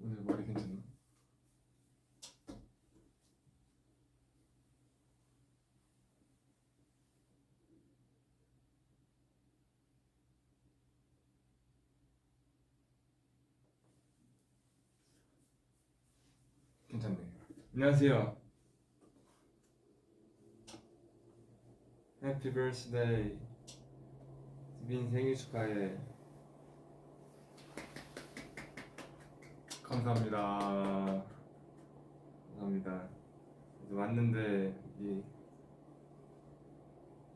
오늘 머리 괜찮나? 괜찮네. 안녕하세요. 해피 버스데이. 민 생일 축하해. 감사합니다. 감사합니다. 그래서 왔는데 이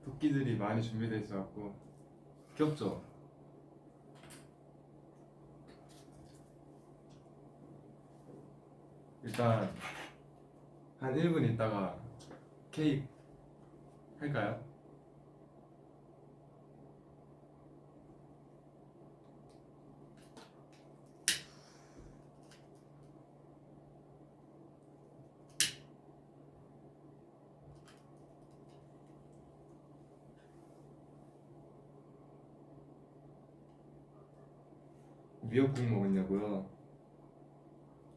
토끼들이 많이 준비돼 있어갖고 귀엽죠? 일단 한 1분 있다가 케이크 할까요? 미역국 먹었냐고요?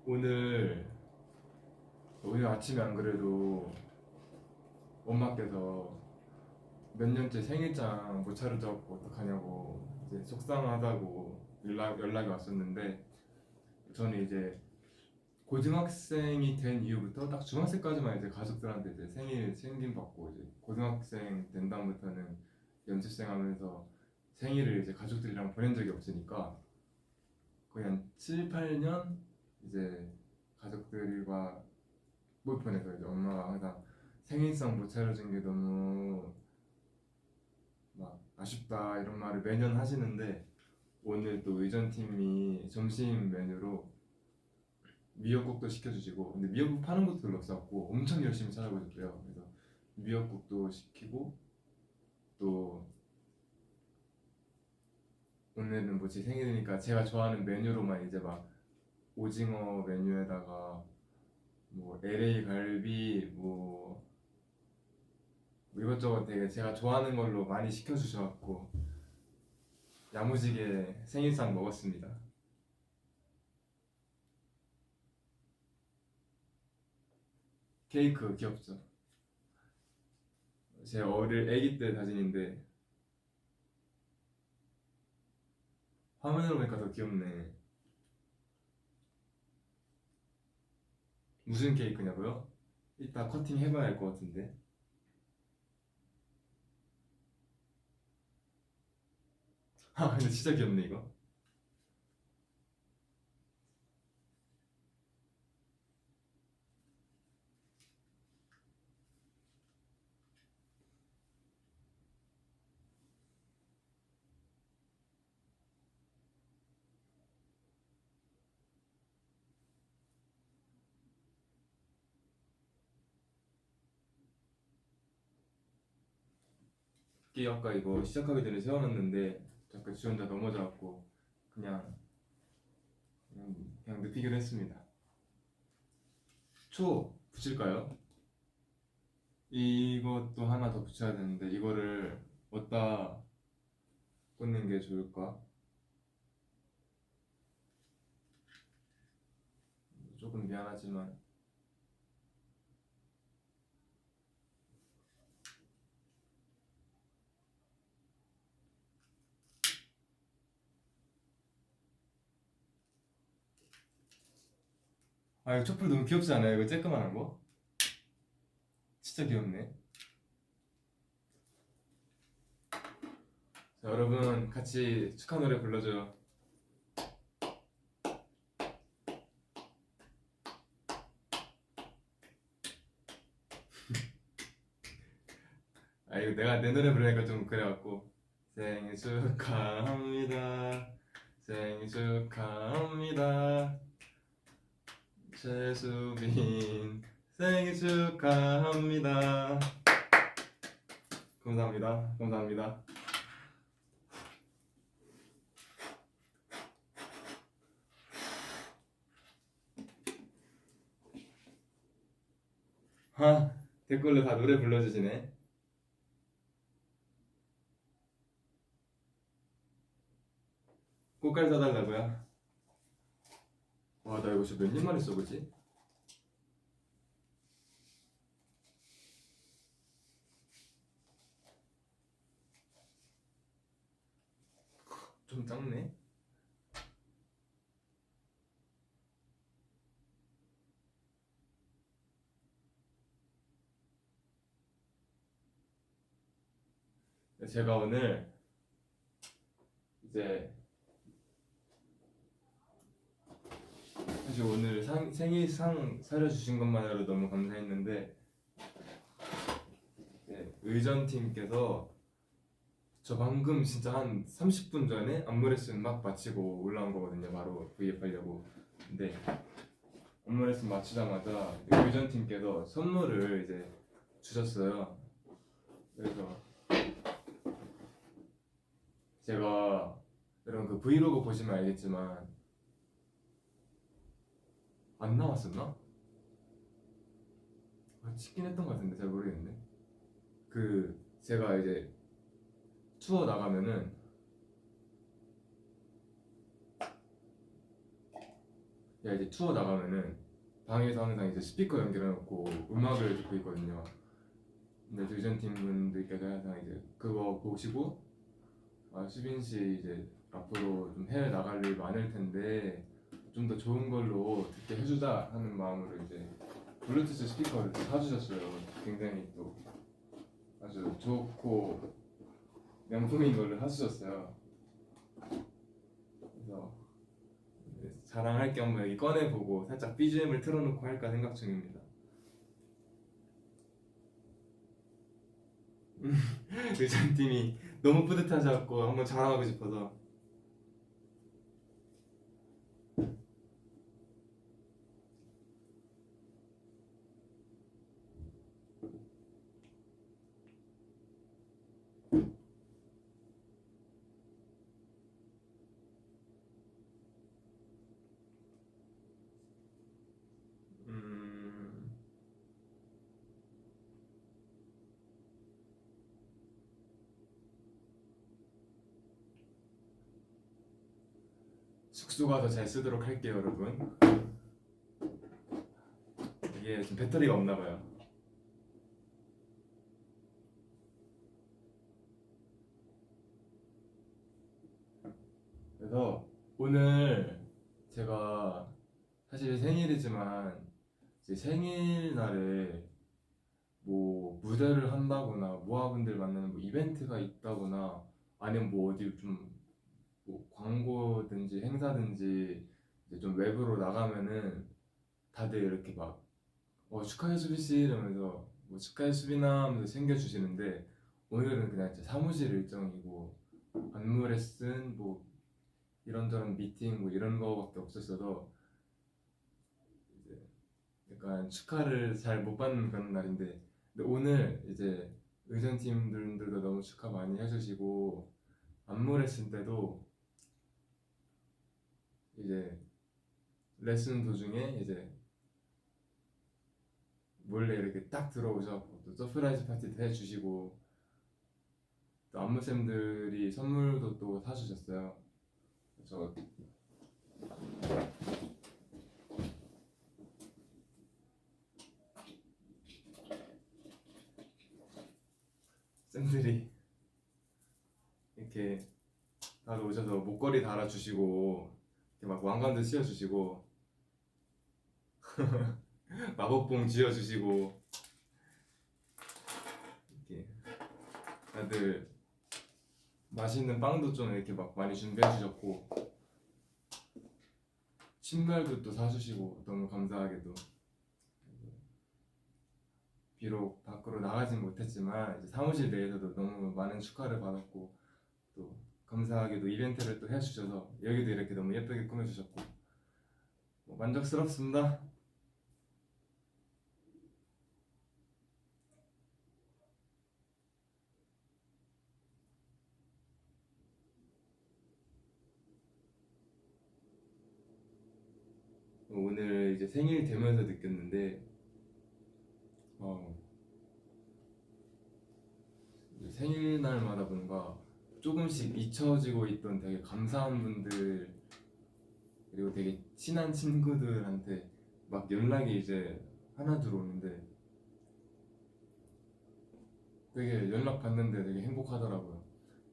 오늘 아침에 안 그래도 엄마께서 몇 년째 생일장 못 차려줘갖고 어떡하냐고 이제 속상하다고 연락이 왔었는데, 저는 이제 고등학생이 된 이후부터 딱 중학생까지만 이제 가족들한테 이제 생일 챙김 받고, 이제 고등학생 된 다음부터는 연습생 하면서 생일을 이제 가족들이랑 보낸 적이 없으니까 거의 한 7, 8년 이제 가족들과 못 보내서, 이제 엄마가 항상 생일상 못 차려준 게 너무 막 아쉽다 이런 말을 매년 하시는데, 오늘 또 의전팀이 점심 메뉴로 미역국도 시켜주시고, 근데 미역국 파는 곳도 별로 없었고 엄청 열심히 찾아보셨대요. 그래서 미역국도 시키고, 또 오늘은 뭐지 생일이니까 제가 좋아하는 메뉴로만 이제 막 오징어 메뉴에다가 뭐 LA 갈비 뭐 이것저것 되게 제가 좋아하는 걸로 많이 시켜주셔갖고 야무지게 생일상 먹었습니다. 케이크 귀엽죠? 제 어릴 애기 때 사진인데 화면으로 보니까 더 귀엽네. 무슨 케이크냐고요? 이따 커팅 해봐야 할 것 같은데. 아 근데 진짜 귀엽네 이거. 이게 아까 이거 시작하기 전에 세워놨는데 잠깐 지 혼자 넘어져갖고 그냥 그냥 눕히기로 했습니다. 초 붙일까요? 이것도 하나 더 붙여야 되는데 이거를 어디다 꽂는 게 좋을까? 조금 미안하지만 아 이거 촛불 너무 귀엽지 않아요? 이거 쬐끄만한 거? 진짜 귀엽네. 자, 여러분 같이 축하 노래 불러줘요. 아 이거 내가 내 노래 부르니까 좀 그래갖고, 생일 축하합니다, 생일 축하합니다, 최수빈 생일 축하합니다. 감사합니다. 감사합니다. 아 댓글로 다 노래 불러주시네. 꽃갈 사달라고요? 와, 나 이거 진짜 몇 년 만에 써보지? 좀 작네. 제가 오늘 이제 사실 오늘 생일상 차려주신 것만으로 너무 감사했는데, 네, 의전팀께서 저 방금 진짜 한 30분 전에 안무 레슨 막 마치고 올라온 거거든요. 바로 V앱 하려고. 근데 안무 레슨 마치자마자 의전팀께서 선물을 이제 주셨어요. 그래서 제가 여러분 그 브이로그 보시면 알겠지만 안 나왔었나? 찍긴 했던 것 같은데 잘 모르겠네. 그 제가 이제 투어 나가면은 이제 투어 나가면은 방에서 항상 이제 스피커 연결해놓고 음악을 듣고 있거든요. 근데 의전팀 분들께서 항상 이제 그거 보시고 수빈 씨 이제 앞으로 좀 해외 나갈 일 많을 텐데 좀 더 좋은 걸로 듣게 해주자 하는 마음으로 이제 블루투스 스피커를 또 사주셨어요. 굉장히 또 아주 좋고 명품인 걸로 사주셨어요. 그래서 자랑할 겸 여기 꺼내보고 살짝 BGM을 틀어놓고 할까 생각 중입니다. 의전팀이 너무 뿌듯하셔갖고 한번 자랑하고 싶어서. 음... 숙소 가서 잘 쓰도록 할게요, 여러분. 이게 좀 배터리가 없나봐요. 그래서 오늘 제가 사실 생일이지만 제 생일날에 뭐 무대를 한다거나 모아분들 만나는 뭐 이벤트가 있다거나 아니면 뭐 어디 좀 뭐 광고든지 행사든지 이제 좀 외부로 나가면은 다들 이렇게 막 축하해 수빈 씨 이러면서 뭐 축하해 수빈아 하면서 챙겨주시는데 오늘은 그냥 제 사무실 일정이고 안무 레슨 뭐 이런저런 미팅 뭐 이런 거밖에 없었어서 이제 약간 축하를 잘 못 받는 그런 날인데, 근데 오늘 이제 의전팀들도 너무 축하 많이 해주시고 안무 레슨 때도 이제 레슨 도중에 이제 몰래 이렇게 딱 들어오셔서 또 서프라이즈 파티도 해주시고 또 안무쌤들이 선물도 또 사주셨어요. 그래서 쌤들이 이렇게 다들 오셔서 목걸이 달아주시고 이렇게 막 왕관도 씌워주시고 마법봉 쥐어주시고 이렇게 다들 맛있는 빵도 좀 이렇게 막 많이 준비해 주셨고 신발도 또 사주시고 너무 감사하게도. 비록 밖으로 나가진 못했지만 이제 사무실 내에서도 너무 많은 축하를 받았고 또 감사하게도 이벤트를 또 해주셔서 여기도 이렇게 너무 예쁘게 꾸며주셨고 만족스럽습니다. 오늘 이제 생일 되면서 느꼈는데 어, 생일날마다 뭔가 조금씩 잊혀지고 있던 되게 감사한 분들 그리고 되게 친한 친구들한테 막 연락이 이제 하나둘 오는데 되게 연락 받는데 되게 행복하더라고요.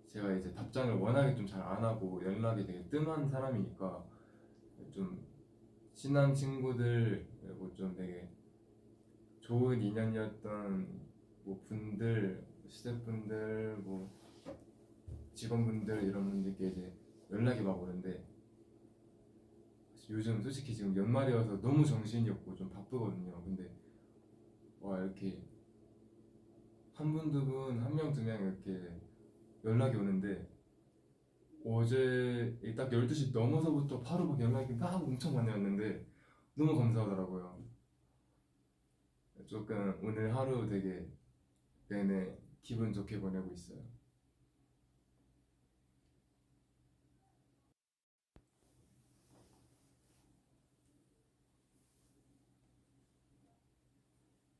제가 이제 답장을 워낙에 좀 잘 안 하고 연락이 되게 뜸한 사람이니까 좀 친한 친구들 그리고 좀 되게 좋은 인연이었던 뭐 분들, 시댁분들, 뭐 직원분들 이런 분들께 이제 연락이 막 오는데 요즘 솔직히 지금 연말이어서 너무 정신이 없고 좀 바쁘거든요. 근데 와 이렇게 한 분, 두 분, 한 명, 두 명 이렇게 연락이 오는데 어제 딱 12시 넘어서부터 바로 막 연락이 막 엄청 많이 왔는데 너무 감사하더라고요. 조금 오늘 하루 되게 내내 기분 좋게 보내고 있어요.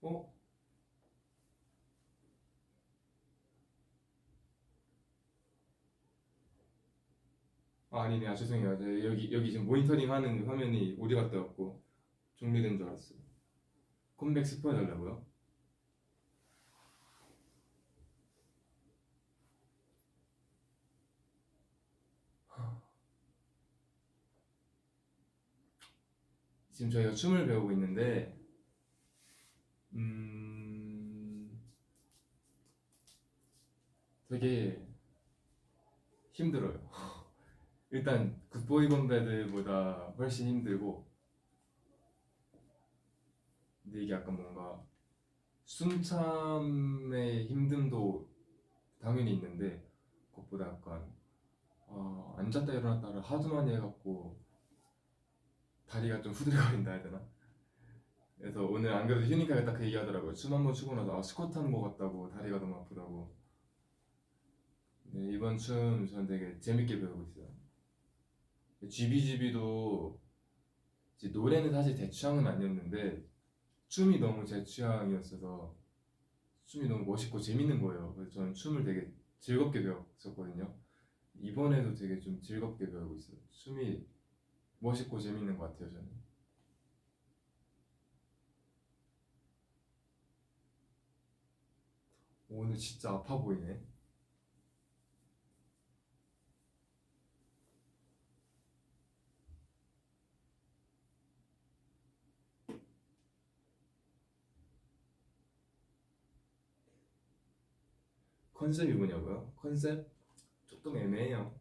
어? 아, 아니네. 아, 죄송해요. 여기 지금 모니터링 하는 화면이 어디 갔다 왔고 정리된 줄 알았어요. 컴백 스포 해달라고요? 지금 저희가 춤을 배우고 있는데 음... 되게 힘들어요. 일단 굿보이 건배들보다 훨씬 힘들고 근데 이게 약간 뭔가 숨참의 힘듦도 당연히 있는데 그것보다 약간 앉았다 일어났다를 하도 많이 해갖고 다리가 좀 후들거린다 해야 되나? 그래서 오늘 안 그래도 휴니카가 딱 그 얘기하더라고요. 춤 한 번 추고 나서 스쿼트 하는 것 같다고 다리가 너무 아프다고. 네, 이번 춤 전 되게 재밌게 배우고 있어요. GBGB도 노래는 사실 제 취향은 아니었는데 춤이 너무 제 취향이었어서 춤이 너무 멋있고 재밌는 거예요. 그래서 저는 춤을 되게 즐겁게 배웠었거든요. 이번에도 되게 좀 즐겁게 배우고 있어요. 춤이 멋있고 재밌는 것 같아요, 저는. 오늘 진짜 아파 보이네. 컨셉이 뭐냐고요? 컨셉? 조금 애매해요.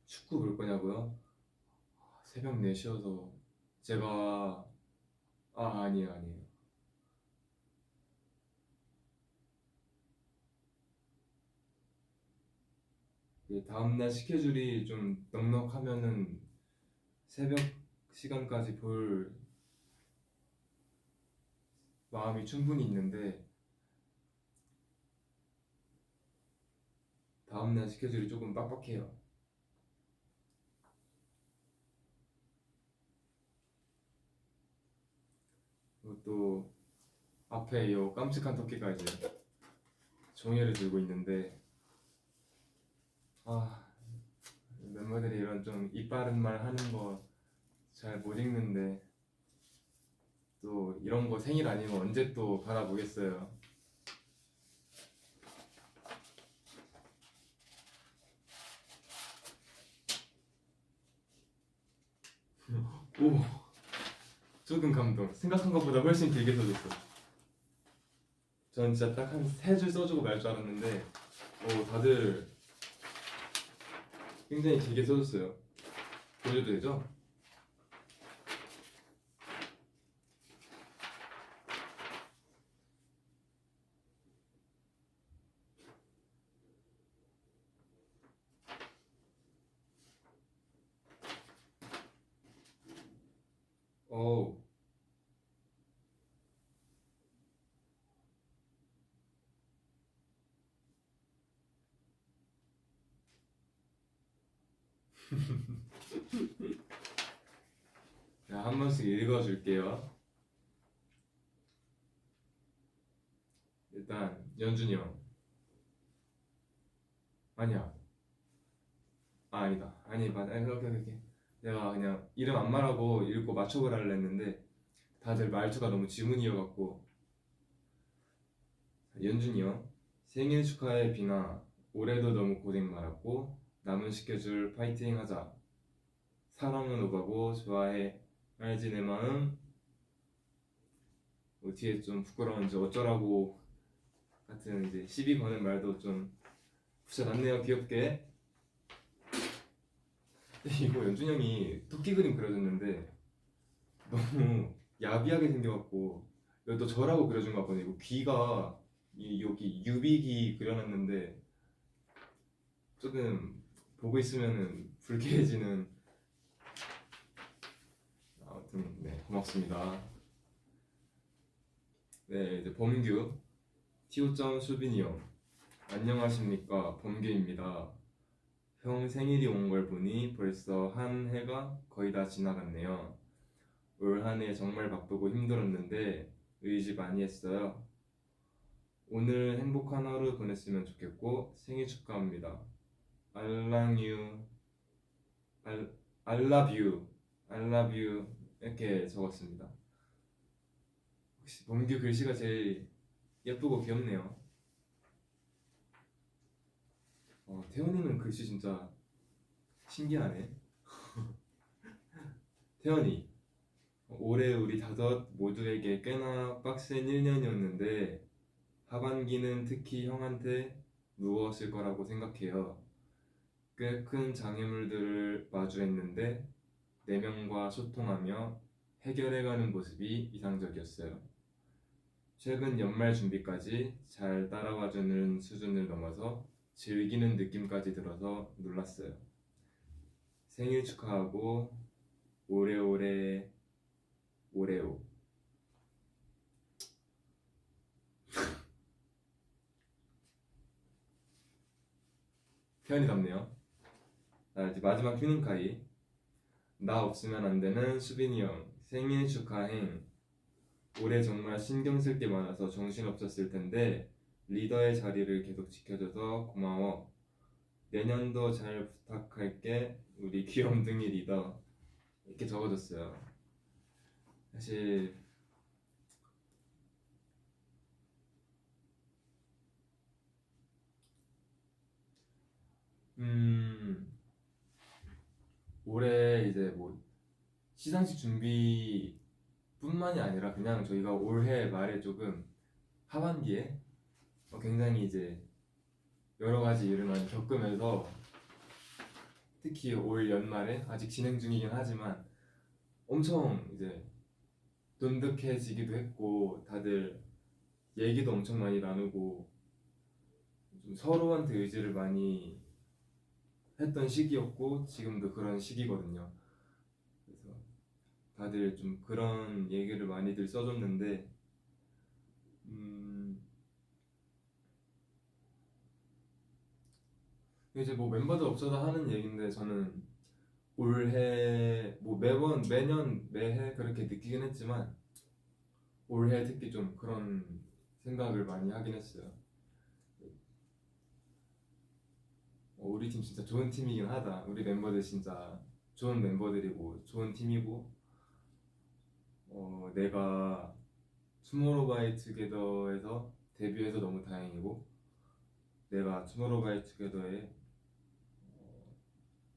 축구 볼 거냐고요? 새벽 4시여서 제가 아니에요 아니에요. 다음날 스케줄이 좀 넉넉하면은 새벽 시간까지 볼 마음이 충분히 있는데 다음날 스케줄이 조금 빡빡해요. 그리고 또 앞에 요 깜찍한 토끼가 이제 종이를 들고 있는데 아 멤버들이 이런 좀 이빠른 말 하는 거 잘 못 읽는데 또 이런 거 생일 아니면 언제 또 받아보겠어요. 오 조금 감동. 생각한 것보다 훨씬 길게 써줬어. 전 진짜 딱 한 세 줄 써주고 말 줄 알았는데 오 다들 굉장히 길게 써줬어요. 보여도 되죠? 어 자, 한 번씩 읽어줄게요. 일단 연준이 형. 아니야. 아니다. 아니 맞아. 오케이. 내가 그냥 이름 안 말하고 읽고 맞춰보라 했는데 다들 말투가 너무 지문이어갖고. 연준이 형. 생일 축하해 비나. 올해도 너무 고생 많았고 남은 스케줄 파이팅 하자. 사랑은 오가고 좋아해. 알지 내 마음. 뒤에 좀 부끄러운지 어쩌라고 같은 이제 시비 거는 말도 좀 붙여놨네요. 귀엽게. 이거 연준 형이 토끼 그림 그려줬는데 너무 야비하게 생겨갖고 이것도 저라고 그려준 것 같거든요. 이거 귀가 여기 유비귀 그려놨는데 조금 보고 있으면은 불쾌해지는. 아무튼 네 고맙습니다. 네 이제 범규 T.O. 수빈이 형 안녕하십니까 범규입니다. 형 생일이 온 걸 보니 벌써 한 해가 거의 다 지나갔네요. 올 한 해 정말 바쁘고 힘들었는데 의지 많이 했어요. 오늘 행복한 하루 보냈으면 좋겠고 생일 축하합니다. I love you. I love you. I love you. 이렇게 적었습니다. 혹시 범규 글씨가 제일 예쁘고 귀엽네요. 태연이는 글씨 진짜 신기하네. 태연이 올해 우리 다섯 모두에게 꽤나 빡센 1년이었는데 하반기는 특히 형한테 무거웠을 거라고 생각해요. 꽤 큰 장애물들을 마주했는데 4명과 소통하며 해결해가는 모습이 이상적이었어요. 최근 연말 준비까지 잘 따라와주는 수준을 넘어서 즐기는 느낌까지 들어서 놀랐어요. 생일 축하하고 오래오래 오레오. 표현이답네요. 이제 마지막 휴닝카이. 나 없으면 안 되는 수빈이 형 생일 축하행. 올해 정말 신경 쓸 게 많아서 정신없었을 텐데 리더의 자리를 계속 지켜줘서 고마워. 내년도 잘 부탁할게 우리 귀염둥이 리더. 이렇게 적어줬어요. 사실 올해 이제 뭐 시상식 준비뿐만이 아니라 그냥 저희가 올해 말에 조금 하반기에 굉장히 이제 여러 가지 일을 많이 겪으면서 특히 올 연말에 아직 진행 중이긴 하지만 엄청 이제 돈득해지기도 했고 다들 얘기도 엄청 많이 나누고 좀 서로한테 의지를 많이 했던 시기였고 지금도 그런 시기거든요. 그래서 다들 좀 그런 얘기를 많이들 써줬는데 이제 뭐 멤버들 없어서 하는 얘기인데 저는 올해 뭐 매번 매년 매해 그렇게 느끼긴 했지만 올해 특히 좀 그런 생각을 많이 하긴 했어요. 우리 팀 진짜 좋은 팀이긴 하다. 우리 멤버들 진짜 좋은 멤버들이고 좋은 팀이고 내가 투모로우바이투게더에서 데뷔해서 너무 다행이고 내가 투모로우바이투게더의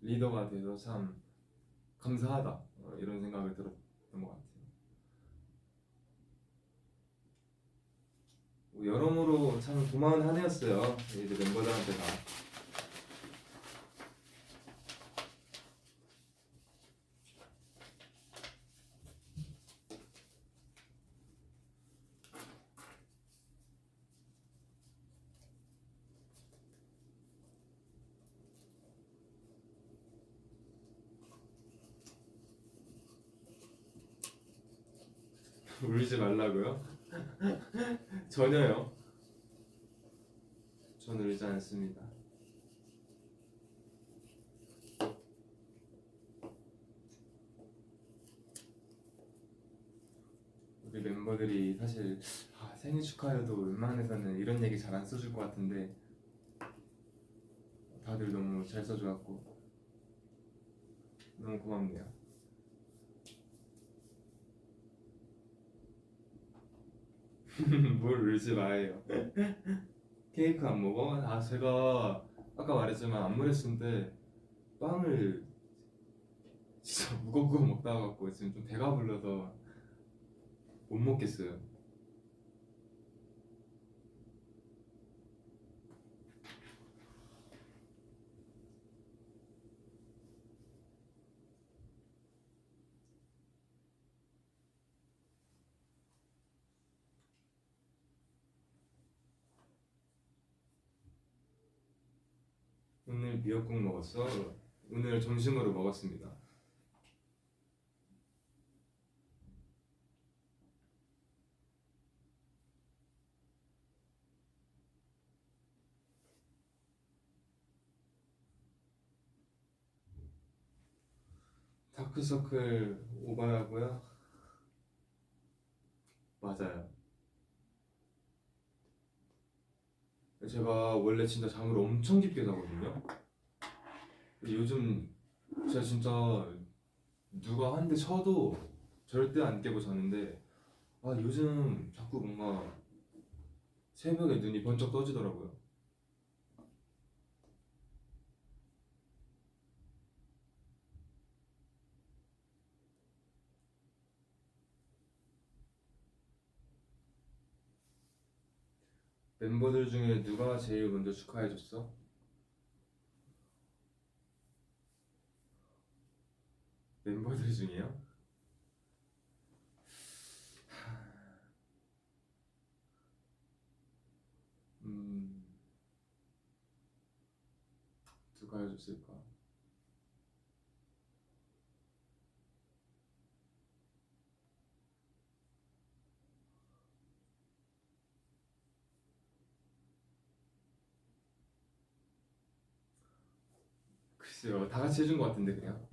리더가 돼서 참 감사하다 이런 생각을 들었던 것 같아요. 여러모로 참 고마운 한 해였어요. 이제 멤버들한테 다. 울지 말라고요? 전혀요. 저는 울지 않습니다. 멤버들이 사실 생일 축하해도 웬만해서는 이런 얘기 잘 안 써줄 것 같은데 다들 너무 잘 써줘갖고 너무 고맙네요. 뭘 울지 마요. 케이크 안 먹어? 제가 아까 말했지만 안무했는데 빵을 진짜 무겁고 먹다가 갖고 지금 좀 배가 불러서 못 먹겠어요. 오늘 미역국 먹었어. 오늘 점심으로 먹었습니다. 다크서클 오버라고요? 맞아요. 제가 원래 진짜 잠을 엄청 깊게 자거든요. 근데 요즘 제가 진짜 누가 한 대 쳐도 절대 안 깨고 자는데 요즘 자꾸 뭔가 새벽에 눈이 번쩍 떠지더라고요. 멤버들 중에 누가 제일 먼저 축하해줬어? 멤버들 중에요? 음, 누가 해줬을까? 글쎄요, 다 같이 해준 것 같은데 그냥.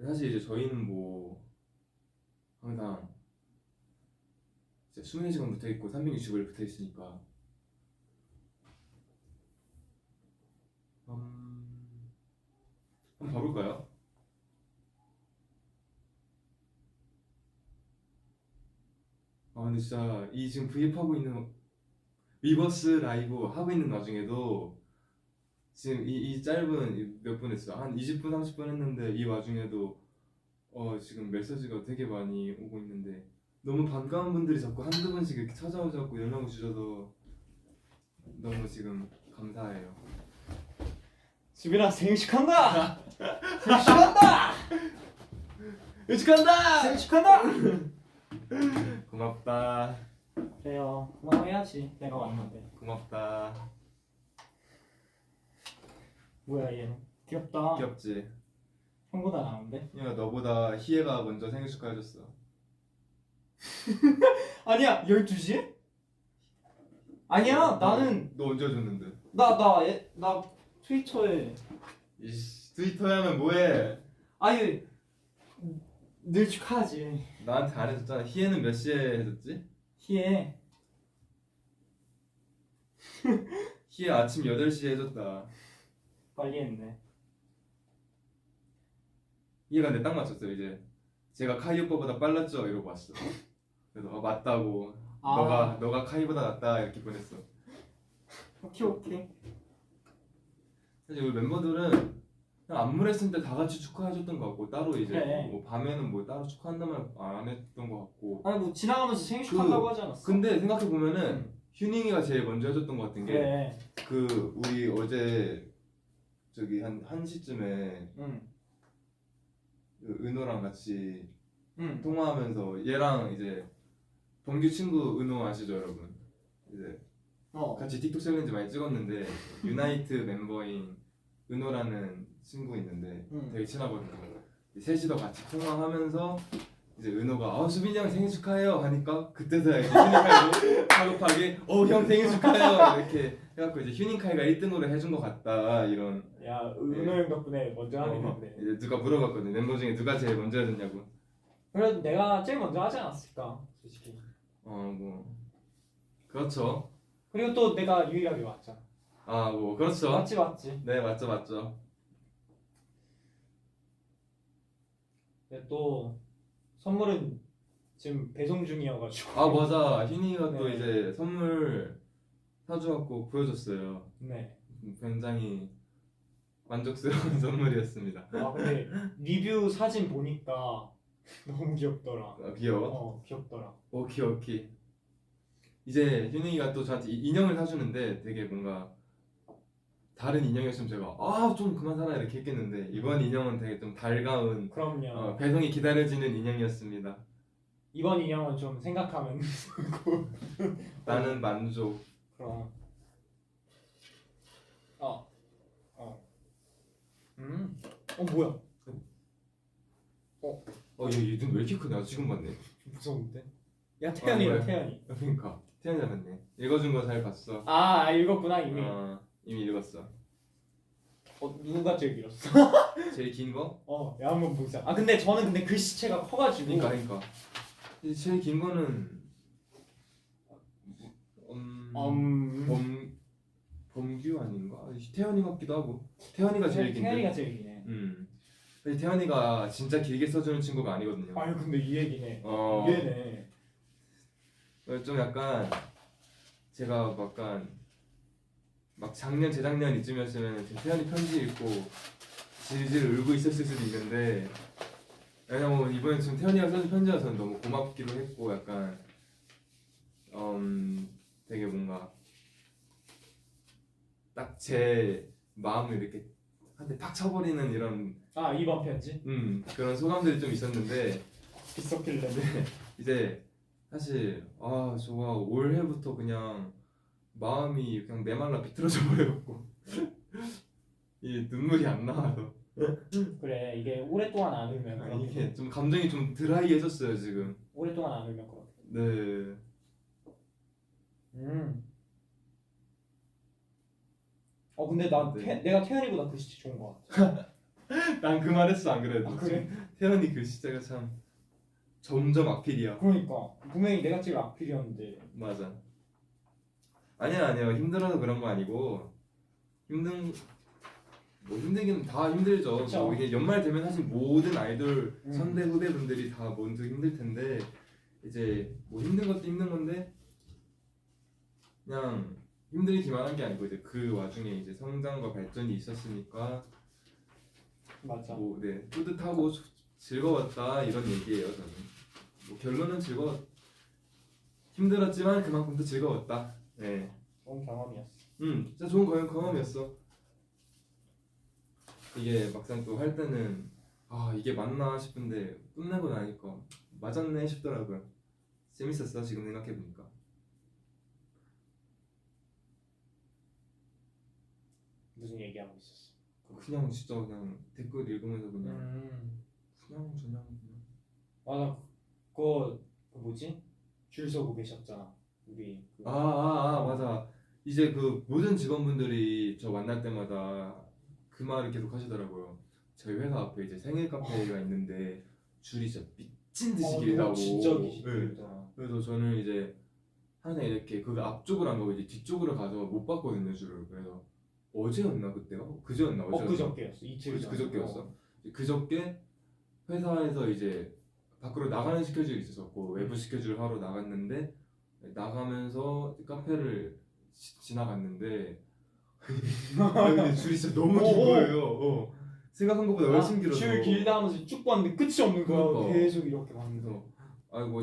사실 이제 저희는 뭐 항상 이제 24시간 붙어 있고 365일 붙어 있으니까 한번 봐볼까요? 근데 진짜 이 지금 브이앱 하고 있는 위버스 라이브 하고 있는 와중에도 지금 이 짧은 몇 분 했어요? 한 20분 30분 했는데 이 와중에도 지금 메시지가 되게 많이 오고 있는데 너무 반가운 분들이 자꾸 한두 번씩 이렇게 찾아오자고 연락을 주셔서 너무 지금 감사해요. 수빈아 생일 축하한다. 생일 축하한다. 생일 축하한다! 생일 축하한다. 고맙다. 그래요. 고마워해야지. 내가 왔는데. 고맙다. 뭐야 얘는? 귀엽다. 귀엽지? 형보다 나은데? 야 너보다 희애가 먼저 생일 축하해줬어. 아니야 12시에? 아니야 나는 너 언제 줬는데? 나 트위터에 이씨 트위터에 하면 뭐해? 아니 늘 축하하지. 나한테 안 해줬잖아. 희애는 몇 시에 해줬지? 희애 희애 아침 8시에 해줬다. 빨리 했네. 희애가 내 딱 맞췄어. 이제 제가 카이 오빠보다 빨랐죠? 이러고 왔어. 그래서 맞다고. 너가 카이보다 낫다 이렇게 보냈어. 오케이. 사실 우리 멤버들은 그냥 안무 했을 때 다 같이 축하해줬던 것 같고 따로 이제 그래. 뭐 밤에는 뭐 따로 축하한다면 안 했던 것 같고. 아니 뭐 지나가면서 생일 축하한다고 하지 않았어? 근데 생각해 보면은 휴닝이가 제일 먼저 해줬던 것 같은 게 그래. 우리 어제 저기 한 1시쯤에 응. 그 은호랑 같이 응. 통화하면서 얘랑 이제 동규 친구 은호 아시죠 여러분? 이제 같이 틱톡 챌린지 많이 찍었는데 유나이트 멤버인 은호라는 친구 있는데 되게 친하거든요. 셋이서 같이 통화하면서 이제 은호가 수빈이 형 생일 축하해요 하니까 그때서야 이제 휴닝카이도 다급하게 형 생일 축하해요 이렇게 해갖고 이제 휴닝카이가 1등으로 해준 것 같다 이런. 야 은호 형 덕분에 먼저 하게 됐네. 이제 누가 물어봤거든 멤버 중에 누가 제일 먼저 해줬냐고. 그래도 내가 제일 먼저 하지 않았을까 솔직히. 뭐 그렇죠. 그리고 또 내가 유일하게 왔잖아. 뭐 그렇죠. 맞지. 네, 맞죠. 근데 또 선물은 지금 배송 중이어가지고. 맞아. 희니가 또 네. 이제 선물 사주갖고 보여줬어요. 네. 굉장히 만족스러운 선물이었습니다. 근데 리뷰 사진 보니까 너무 귀엽더라. 귀여워? 귀엽더라. 오키. 이제 휴닝이가 또 저한테 인형을 사주는데 되게 뭔가 다른 인형이었으면 제가 좀 그만 사라 이렇게 했겠는데 이번 인형은 되게 좀 달가운 그럼요. 배송이 기다려지는 인형이었습니다. 이번 인형은 좀 생각하면 나는 만족. 그럼. 뭐야? 얘눈 왜 이렇게 크냐? 지금 봤네. 무서운데? 야 태연이다 뭐야? 태연이. 그러니까 태연이 닮았네. 읽어준 거 잘 봤어. 읽었구나 이미. 이미 읽었어. 누가 제일 길었어? 제일 긴 거? 야 한번 보자. 근데 저는 글씨체가 커가지고. 그러니까. 이제 제일 긴 거는 범규 아닌가? 태연이 같기도 하고. 태연이가 제일 긴데. 태연이가 제일 기네. 근데 태연이가 진짜 길게 써주는 친구가 아니거든요. 근데 이 얘기네. 이해네. 좀 약간 제가 막 작년 재작년 이쯤이었으면 태연이 편지 읽고 질질 울고 있었을 수도 있는데 왜냐면 이번에 지금 태연이가 써준 편지라서 너무 고맙기도 했고 약간 되게 뭔가 딱 제 마음을 이렇게 한 대 팍 쳐버리는 이런 이번 편지? 그런 소감들이 좀 있었는데 있었길래. 이제 사실 저가 올해부터 그냥 마음이 그냥 메말라 비틀어져 버려갖고 이 눈물이 안 나와서 그래 이게 오랫동안 안 울면 그렇게. 이게 좀 감정이 좀 드라이해졌어요 지금. 오랫동안 안 울면 그렇게. 네. 근데 네. 내가 태연이보다 글씨 좋은 것 같아. 난 그 말했어 안 그래도. 그래? 태연이 글씨체가 참 점점 악필이야. 그러니까 분명히 내가 제일 악필이었는데. 맞아. 아니야 힘들어서 그런 거 아니고 힘들긴 다 힘들죠. 그쵸. 이게 연말 되면 사실 모든 아이돌 선배 후배분들이 다 모두 힘들 텐데 이제 힘든 것도 힘든 건데 그냥 힘들기만 한 게 아니고 이제 그 와중에 이제 성장과 발전이 있었으니까 맞아. 뿌듯하고 즐거웠다 이런 얘기예요 저는. 결론은 힘들었지만 그만큼 더 즐거웠다. 네. 좋은 경험이었어. 진짜 좋은 경험이었어. 이게 막상 또 할 때는 이게 맞나 싶은데 끝내고 나니까 맞았네 싶더라고요. 재밌었어 지금 생각해 보니까. 무슨 얘기하고 있었어? 그냥 진짜 그냥 댓글 읽으면서 그냥 맞아. 그거 뭐지? 줄 서고 계셨잖아. 우리 맞아. 이제 그 모든 직원분들이 저 만날 때마다 그 말을 계속 하시더라고요. 저희 회사 앞에 이제 생일 카페가 있는데 줄이 진짜 미친 듯이 길다고. 진짜 길다. 그래서 저는 이제 항상 이렇게 그 앞쪽으로 안 가고 이제 뒤쪽으로 가서 못 봤거든요 줄을. 그래서 어제였나 그때가? 그제였나? 그저께였어. 이틀 전. 그저께였어. 그저께 회사에서 이제 밖으로 나가는 스케줄이 있었고 외부 스케줄 하러 나갔는데 나가면서 카페를 지나갔는데 근데 줄이 진짜 너무 긴 거예요. 생각한 것보다 훨씬 길어서. 줄 길다 하면서 쭉 봤는데 끝이 없는 거야. 그러니까. 계속 이렇게 봤는데.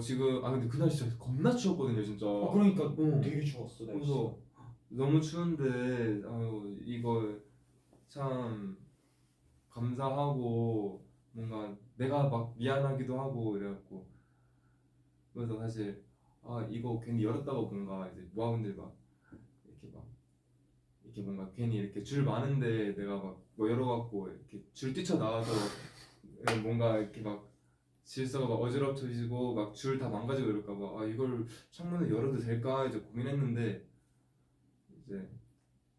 지금 근데 그날 진짜 겁나 추웠거든요 진짜. 그러니까 되게 추웠어. 그래서 너무 추운데 이거 참 감사하고 뭔가 내가 막 미안하기도 하고 이래갖고 그래서 사실 이거 괜히 열었다가 뭔가 이제 모아분들 이렇게 뭔가 괜히 이렇게 줄 많은데 내가 막 뭐 열어갖고 이렇게 줄 뛰쳐나와서 뭔가 이렇게 막 질서가 막 어지럽혀지고 막 줄 다 망가지고 이럴까봐 이걸 창문을 열어도 될까 이제 고민했는데 이제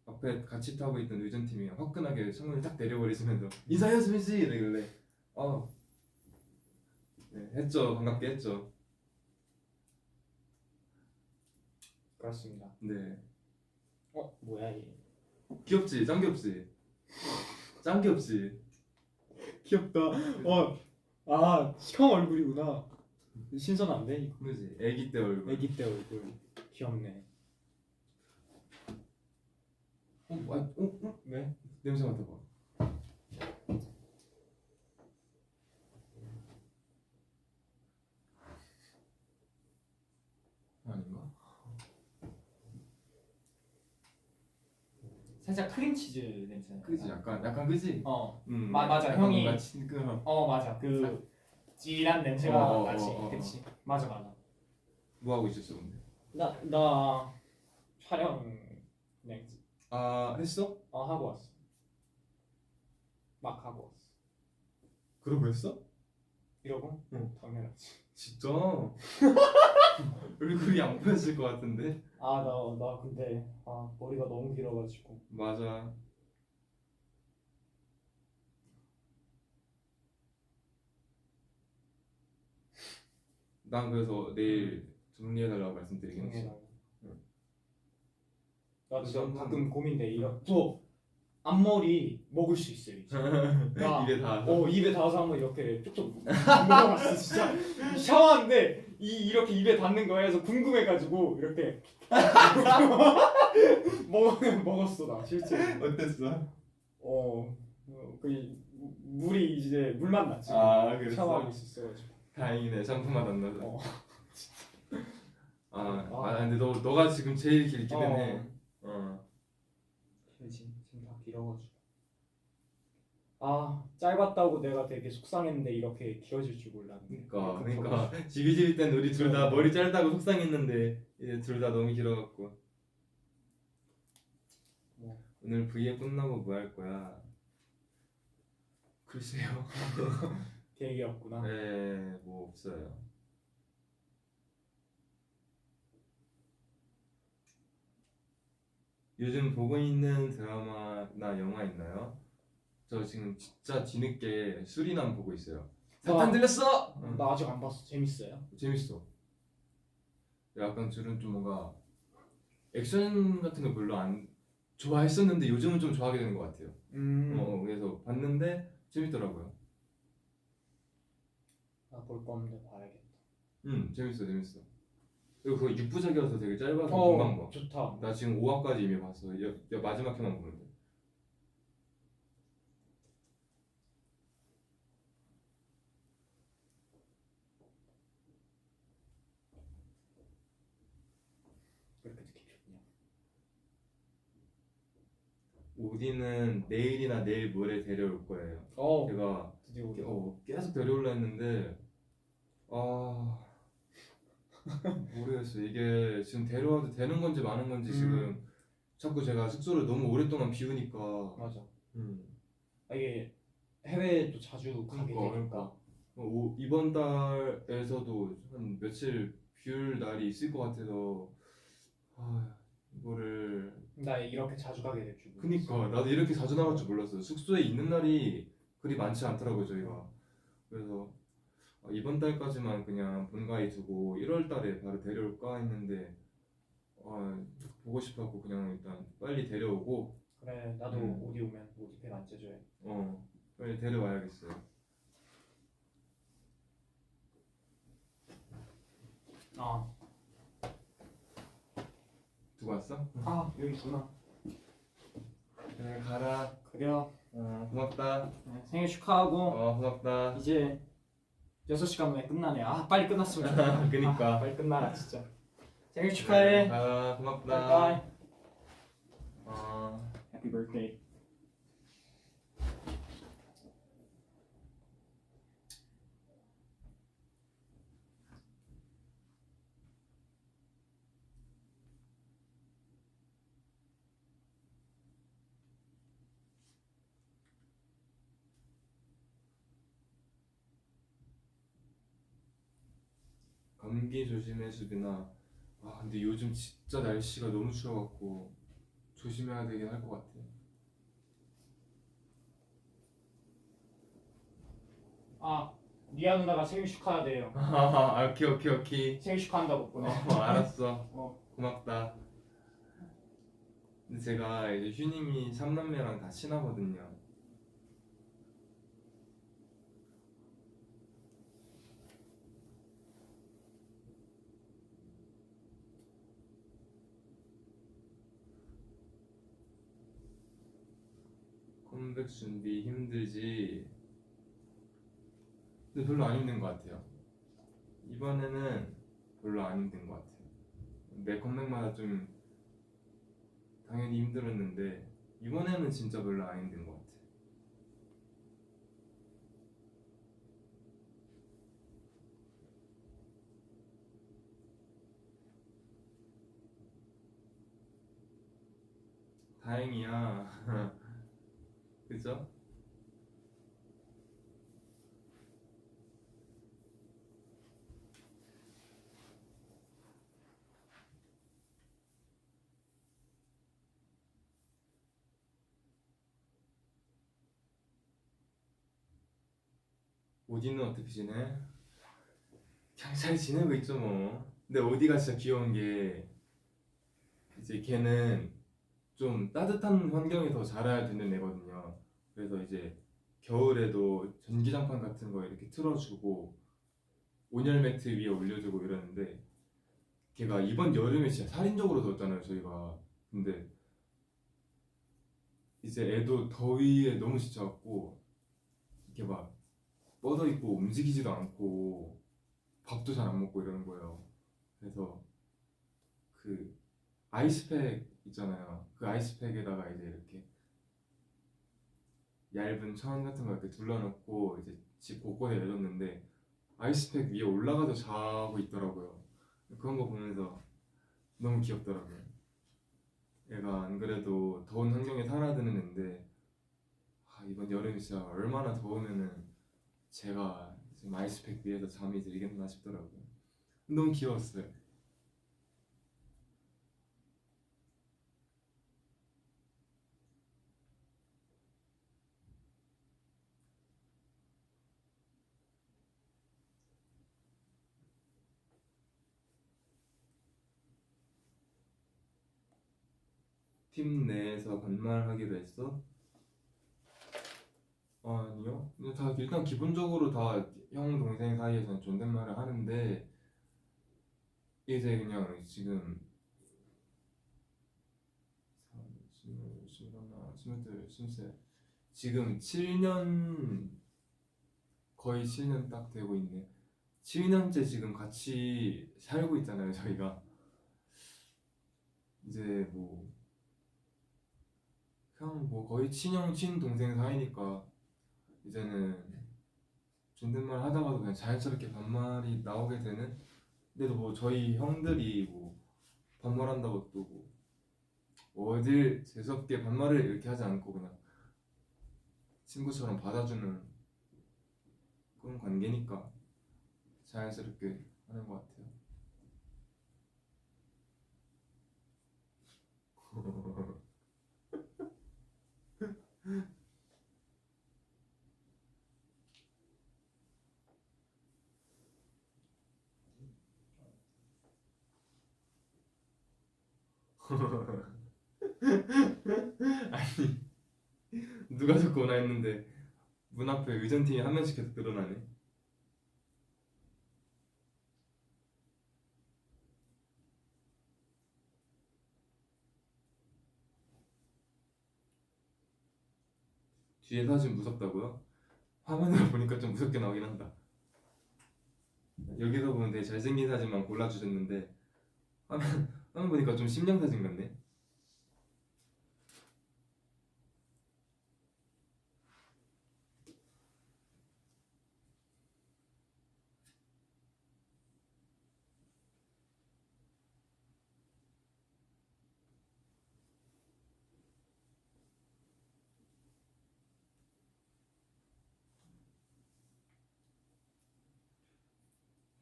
앞에 같이 타고 있던 의전팀이 화끈하게 창문을 딱 내려버리시면서 인사해요 수민씨 이러길래 네, 했죠. 반갑게 했죠. 그렇습니다. 네. 뭐야 이 귀엽지? 짱 귀엽지? 짱 귀엽지? 귀엽다. 형 얼굴이구나. 신선한데? 그지? 애기 때 얼굴. 애기 때 얼굴 귀엽네. 왜? 냄새 맡아봐. 아닌가? 살짝 크림치즈 냄새. 그지? 약간 그지? 맞아. 약간 형이 뭔가 친근한. 맞아. 그 찌란 냄새가 나지. 그치. 맞아. 뭐 하고 있었어 근데? 나 촬영 그냥 아 했어? 하고 왔어. 막 하고 왔어. 그러고 했어? 이러고? 응. 당연하지. 진짜? 얼굴이 안 보였을 것 같은데? 나 근데 머리가 너무 길어가지고. 맞아. 난 그래서 내일 정리해달라고 말씀드리긴 했어. 나 진짜 그건- 가끔 고민돼. 이거 앞머리 먹을 수 있어요 이제. 입에 다. 입에 닿아서 한번 이렇게 쭉쭉 먹어봤어 진짜. 샤워하는데 이렇게 입에 닿는 거에서 궁금해가지고 이렇게 먹었어 나 실제. 어땠어? 그 물이 이제 물맛 났지. 그랬어? 샤워하고 있었어가지고. 다행이네. 샴푸 맛 안 나서. 어. 근데 너가 지금 제일 길기는 해. 지금 다 길어가지고. 짧았다고 내가 되게 속상했는데 이렇게 길어질 줄 몰랐네. 그러니까 지비지비 때는 우리 둘 다 머리 짧다고 속상했는데 이제 둘 다 너무 길어갖고. 오늘 V앱 끝나고 뭐 할 거야? 글쎄요. 계획이 없구나. 네, 뭐 없어요. 요즘 보고 있는 드라마나 영화 있나요? 저 지금 진짜 뒤늦게 수리남 보고 있어요. 사탄 들렸어! 나 아직 안 봤어. 재밌어요? 재밌어. 약간 저는 좀 뭔가 액션 같은 거 별로 안 좋아했었는데 요즘은 좀 좋아하게 되는 것 같아요. 그래서 봤는데 재밌더라고요. 볼 거 없는데 봐야겠다. 재밌어. 그리고 그거 6부작이어서 되게 짧아서 금방 봐. 좋다. 나 지금 5화까지 이미 봤어. 마지막 회만 보는데. 왜 이렇게 늦게 켰냐? 오디는 내일이나 내일 모레 데려올 거예요. 제가 드디어 오디오. 계속 데려올라 했는데 모르겠어. 이게 지금 데려와도 되는 건지 마는 건지 지금 자꾸 제가 숙소를 너무 오랫동안 비우니까. 맞아. 이게 해외도 자주 가게 되니까. 이번 달에서도 한 며칠 비울 날이 있을 것 같아서 이거를. 나 이렇게 자주 가게 될 줄 몰랐어. 그니까 나도 이렇게 자주 나갈 줄 몰랐어요. 숙소에 있는 날이 그리 많지 않더라고요 저희가. 그래서 이번 달까지만 그냥 본가에 두고 1월 달에 바로 데려올까 했는데 보고 싶어갖고 그냥 일단 빨리 데려오고. 그래 나도 오디 오면 오디팩 안 째줘야. 빨리 데려와야겠어요. 두고 왔어? 여기 있구나. 그래 가라. 그래요. 고맙다. 생일 축하하고. 고맙다. 이제 6시간 만에 끝나네. 빨리 끝났으면 좋겠다. 그니까. 빨리 끝나라 진짜. 생일 축하해. 고맙다. 바이바이. Happy birthday. 감기 조심해 수빈아. 근데 요즘 진짜 날씨가 너무 추워갖고 조심해야 되긴 할 것 같아. 니아 누나가 생일 축하하대요. 아, 오케이 오케이 오케이. 생일 축하한다고 보내. 알았어. 어. 고맙다. 근데 제가 이제 휴님이 삼남매랑 다 친하거든요. 컴백 준비 힘들지. 근데 별로 안 힘든 것 같아요. 이번에는 별로 안 힘든 것 같아요. 매 컴백마다 좀 당연히 힘들었는데 이번에는 진짜 별로 안 힘든 것 같아요. 다행이야. 그죠? 오디는 어떻게 지내? 그냥 잘 지내고 있죠 뭐. 근데 오디가 진짜 귀여운 게 이제 걔는 좀 따뜻한 환경에서 자라야 되는 애거든요. 그래서 이제 겨울에도 전기장판 같은 거 이렇게 틀어주고 온열 매트 위에 올려주고 이러는데 걔가 이번 여름에 진짜 살인적으로 더웠잖아요 저희가. 근데 이제 애도 더위에 너무 지쳐갖고 이렇게 막 뻗어 있고 움직이지도 않고 밥도 잘 안 먹고 이러는 거예요. 그래서 그 아이스팩 있잖아요. 그 아이스팩에다가 이제 이렇게 얇은 천 같은 거 이렇게 둘러놓고 이제 집 곳곳에 내줬는데 아이스팩 위에 올라가서 자고 있더라고요. 그런 거 보면서 너무 귀엽더라고요. 얘가 안 그래도 더운 환경에 살아야 되는 앤데 이번 여름이 진짜 얼마나 더우면은 제가 지금 아이스팩 위에서 잠이 들겠나 싶더라고요. 너무 귀여웠어요. 팀 내에서 반말하기로 했어? 아니요. 근데 다 일단 기본적으로 다 형 동생 사이에서는 존댓말을 하는데 이제 그냥 지금 스물, 스물하나, 스물둘, 스물셋 지금 7년 거의 7년 딱 되고 있네. 7년째 지금 같이 살고 있잖아요 저희가. 이제 뭐 그냥 뭐 거의 친형 친동생 사이니까 이제는 존댓말 하다가도 그냥 자연스럽게 반말이 나오게 되는. 근데도 뭐 저희 형들이 뭐 반말한다고 또 뭐 어딜 재수없게 반말을 이렇게 하지 않고 그냥 친구처럼 받아주는 그런 관계니까 자연스럽게 하는 것 같아요. 아니 누가 자꾸 오나 했는데 문 앞에 의전팀이 한 명씩 계속 늘어나네. 뒤에 사진 무섭다고요? 화면으로 보니까 좀 무섭게 나오긴 한다. 여기서 보면 되게 잘생긴 사진만 골라주셨는데 화면 보니까 좀 심령 사진 같네.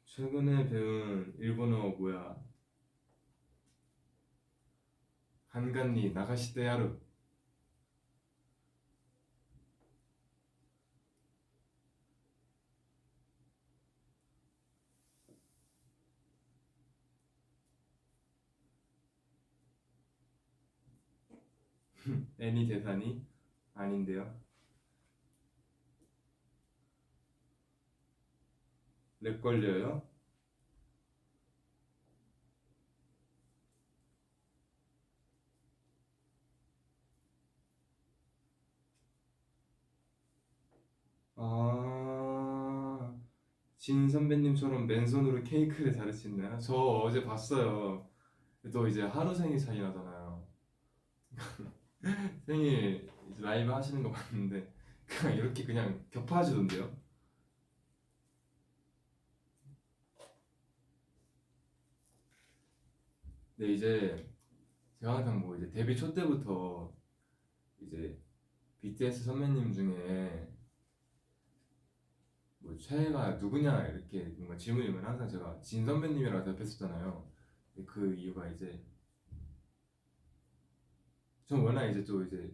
최근에 배운 일본어 뭐야? 한간니 나가시테 야루. 애니 대산이 아닌데요. 렉 걸려요? 아, 진 선배님처럼 맨손으로 케이크를 자르시나요? 저 어제 봤어요. 또 이제 하루 생일 차이 나잖아요. 생일 이제 라이브 하시는 거 봤는데 그냥 이렇게 그냥 격파하시던데요? 근데 이제 제가 항상 뭐 이제 데뷔 초 때부터 이제 BTS 선배님 중에 뭐 최애가 누구냐 이렇게 뭔가 질문이면 항상 제가 진 선배님이라고 대답했었잖아요. 근데 그 이유가 이제 전 워낙 이제 또 이제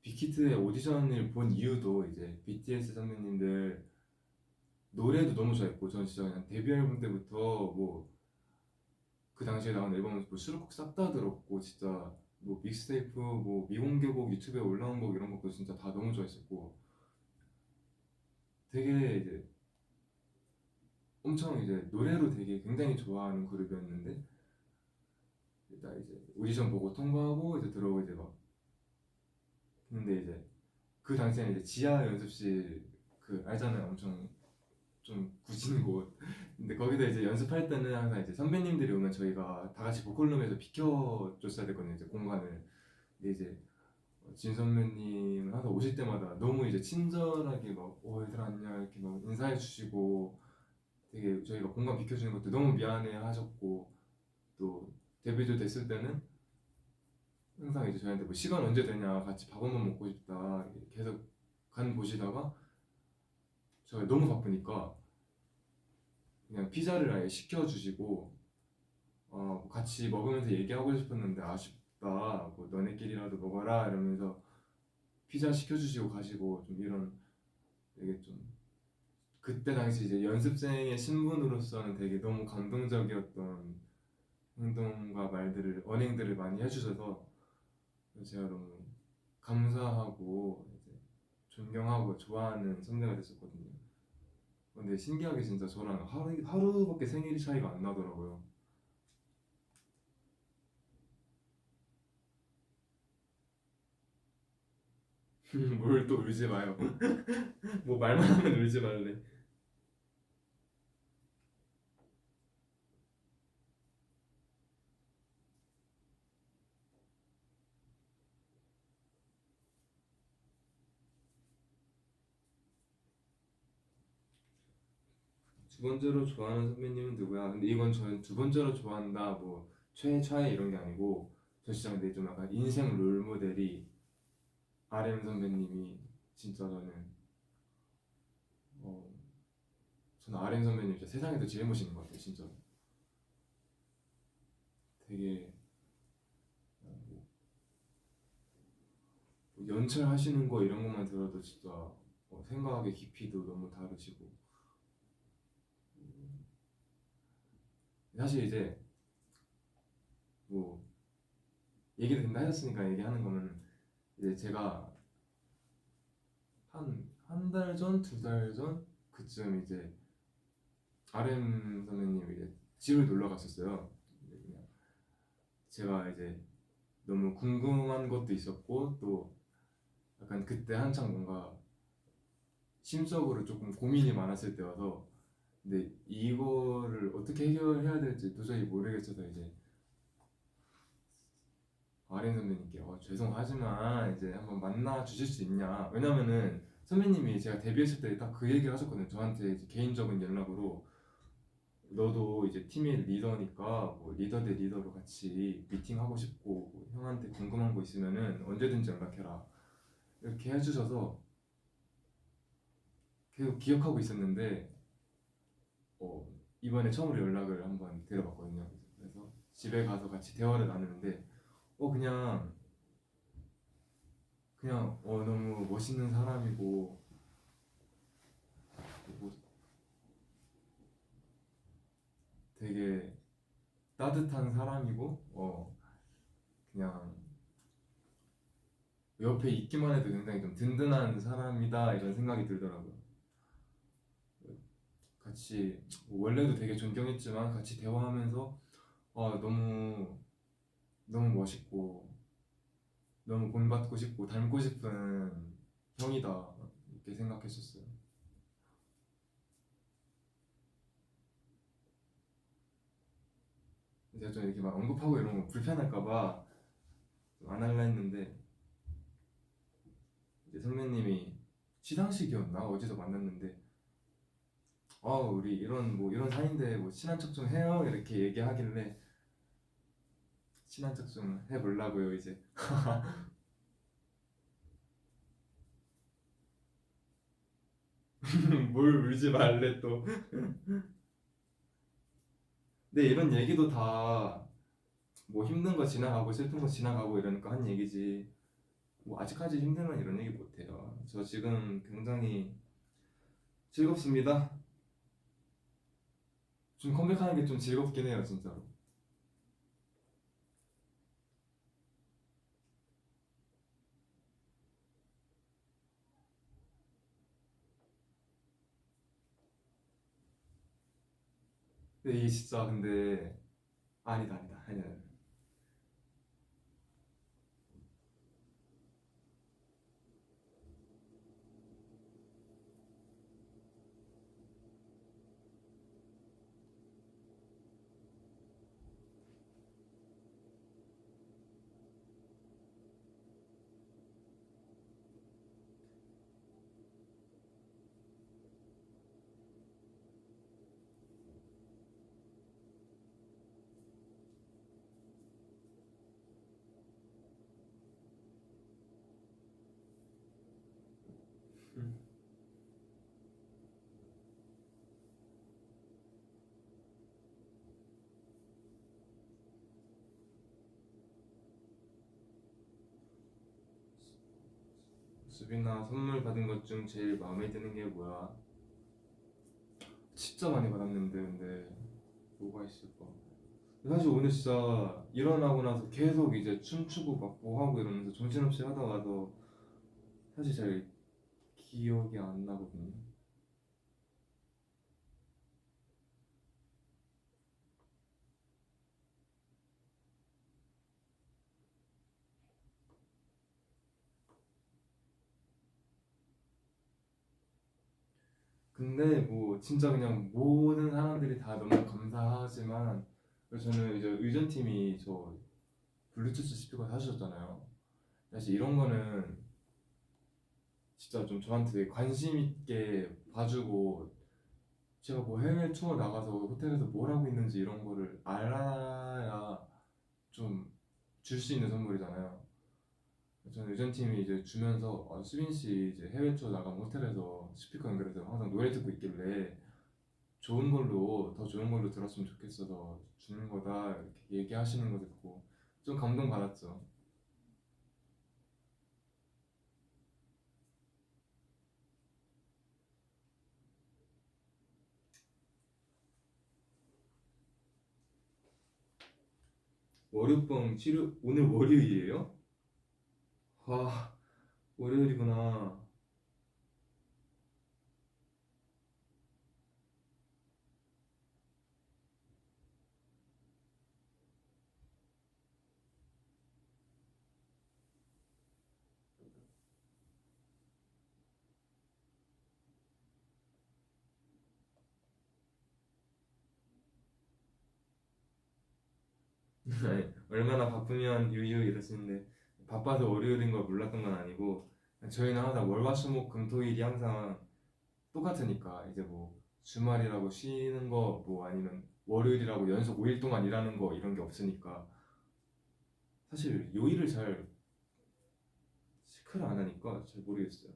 빅히트의 오디션을 본 이유도 이제 BTS 선배님들 노래도 너무 좋아했고 전 진짜 그냥 데뷔 앨범 때부터 뭐 그 당시에 나온 앨범 뭐 수록곡 싹 다 들었고 진짜 뭐 믹스테이프 뭐 미공개곡 유튜브에 올라온 곡 이런 것도 진짜 다 너무 좋아했었고 되게 이제 엄청 이제 노래로 되게 굉장히 좋아하는 그룹이었는데 일단 이제 오디션 보고 통과하고 이제 들어오고 이제 막 근데 이제 그 당시에는 이제 지하 연습실 그 알잖아요 엄청 좀 굳은 곳 근데 거기다 이제 연습할 때는 항상 이제 선배님들이 오면 저희가 다 같이 보컬룸에서 비켜줬어야 됐거든요 이제 공간을 근데 이제 진 선배님 항상 오실 때마다 너무 이제 친절하게 막 얘들 안녕 이렇게 막 인사해 주시고 되게 저희가 공간 비켜주는 것도 너무 미안해 하셨고 또 데뷔도 됐을 때는 항상 이제 저희한테 뭐 시간 언제 되냐 같이 밥 한번 먹고 싶다 계속 간 보시다가 저희 너무 바쁘니까 그냥 피자를 아예 시켜주시고 뭐 같이 먹으면서 얘기하고 싶었는데 아쉽다 뭐 너네끼리라도 먹어라 이러면서 피자 시켜주시고 가시고 좀 이런 되게 좀 그때 당시 이제 연습생의 신분으로서는 되게 너무 감동적이었던 행동과 말들을 언행들을 많이 해주셔서 제가 너무 감사하고 이제 존경하고 좋아하는 선배가 됐었거든요. 근데 신기하게 진짜 저랑 하루밖에 생일 차이가 안 나더라고요. 뭘 또 울지 마요. 뭐 말만 하면 울지 말래. 두 번째로 좋아하는 선배님은 누구야? 근데 이건 저는 두 번째로 좋아한다 뭐 최애 이런 게 아니고 저 진짜 근데 좀 약간 인생 롤 모델이 RM 선배님이 진짜 어, 저는 RM 선배님 진짜 세상에서 제일 멋있는 것 같아요 진짜 되게 뭐 연출하시는 거 이런 것만 들어도 진짜 생각의 깊이도 너무 다르시고 사실 이제 뭐 얘기를 된다 하셨으니까 얘기하는 거는 이제 제가 한 달 전, 두 달 전 그쯤 이제 RM 선배님 이제 집을 놀러 갔었어요. 근데 그냥 제가 이제 너무 궁금한 것도 있었고 또 약간 그때 한창 뭔가 심적으로 조금 고민이 많았을 때여서 근데 이거를 어떻게 해결해야 될지 도저히 모르겠어서 이제 아린 선배님께 죄송하지만 이제 한번 만나 주실 수 있냐 왜냐면은 선배님이 제가 데뷔했을 때 딱 그 얘기를 하셨거든요 저한테 이제 개인적인 연락으로 너도 이제 팀의 리더니까 뭐 리더 대 리더로 같이 미팅하고 싶고 뭐 형한테 궁금한 거 있으면은 언제든지 연락해라 이렇게 해주셔서 계속 기억하고 있었는데 이번에 처음으로 연락을 한번 드려봤거든요 그래서 집에 가서 같이 대화를 나누는데 그냥 너무 멋있는 사람이고 뭐 되게 따뜻한 사람이고 그냥 옆에 있기만 해도 굉장히 좀 든든한 사람이다 이런 생각이 들더라고요. 같이 원래도 되게 존경했지만 같이 대화하면서 너무 너무 멋있고 너무 본받고 싶고 닮고 싶은 형이다 이렇게 생각했었어요. 제가 좀 이렇게 막 언급하고 이런 거 불편할까봐 안 할라 했는데 이제 선배님이 시상식이었나 어디서 만났는데 우리 이런 뭐 이런 사이인데 뭐 친한 척 좀 해요 이렇게 얘기하길래 친한 척 좀 해보려고요 이제. 뭘 울지 말래 또. 근데 이런 얘기도 다 뭐 힘든 거 지나가고 슬픈 거 지나가고 이러니까 한 얘기지 뭐 아직까지 힘들면 이런 얘기 못해요. 저 지금 굉장히 즐겁습니다. 좀 컴백하는 게 좀 즐겁긴 해요 진짜로. 근데 이게 진짜 근데 아니다 아니다 아니다. 수빈아 선물 받은 것 중 제일 마음에 드는 게 뭐야? 진짜 많이 받았는데 근데 뭐가 있을까? 사실 오늘 진짜 일어나고 나서 계속 이제 춤추고 막 뭐 하고 이러면서 정신없이 하다 와서 사실 잘 기억이 안 나거든요. 근데 뭐 진짜 그냥 모든 사람들이 다 너무 감사하지만 저는 이제 의전팀이 저 블루투스 스피커 사주셨잖아요. 사실 이런 거는 진짜 좀 저한테 관심 있게 봐주고 제가 뭐 해외 투어 나가서 호텔에서 뭘 하고 있는지 이런 거를 알아야 좀 줄 수 있는 선물이잖아요. 저는 의전팀이 이제 주면서 수빈 씨 이제 해외 투어 나가면 호텔에서 스피커 연결해서 항상 노래 듣고 있길래 좋은 걸로 더 좋은 걸로 들었으면 좋겠어서 주는 거다 이렇게 얘기하시는 거 듣고 좀 감동 받았죠. 월요병 치료 오늘 월요일이에요? 와 월요일이구나. 얼마나 바쁘면 유유 이러시는데 바빠서 월요일인 걸 몰랐던 건 아니고 저희는 항상 월화수목금토일이 항상 똑같으니까 이제 뭐 주말이라고 쉬는 거 뭐 아니면 월요일이라고 연속 5일 동안 일하는 거 이런 게 없으니까 사실 요일을 잘 체크를 안 하니까 잘 모르겠어요.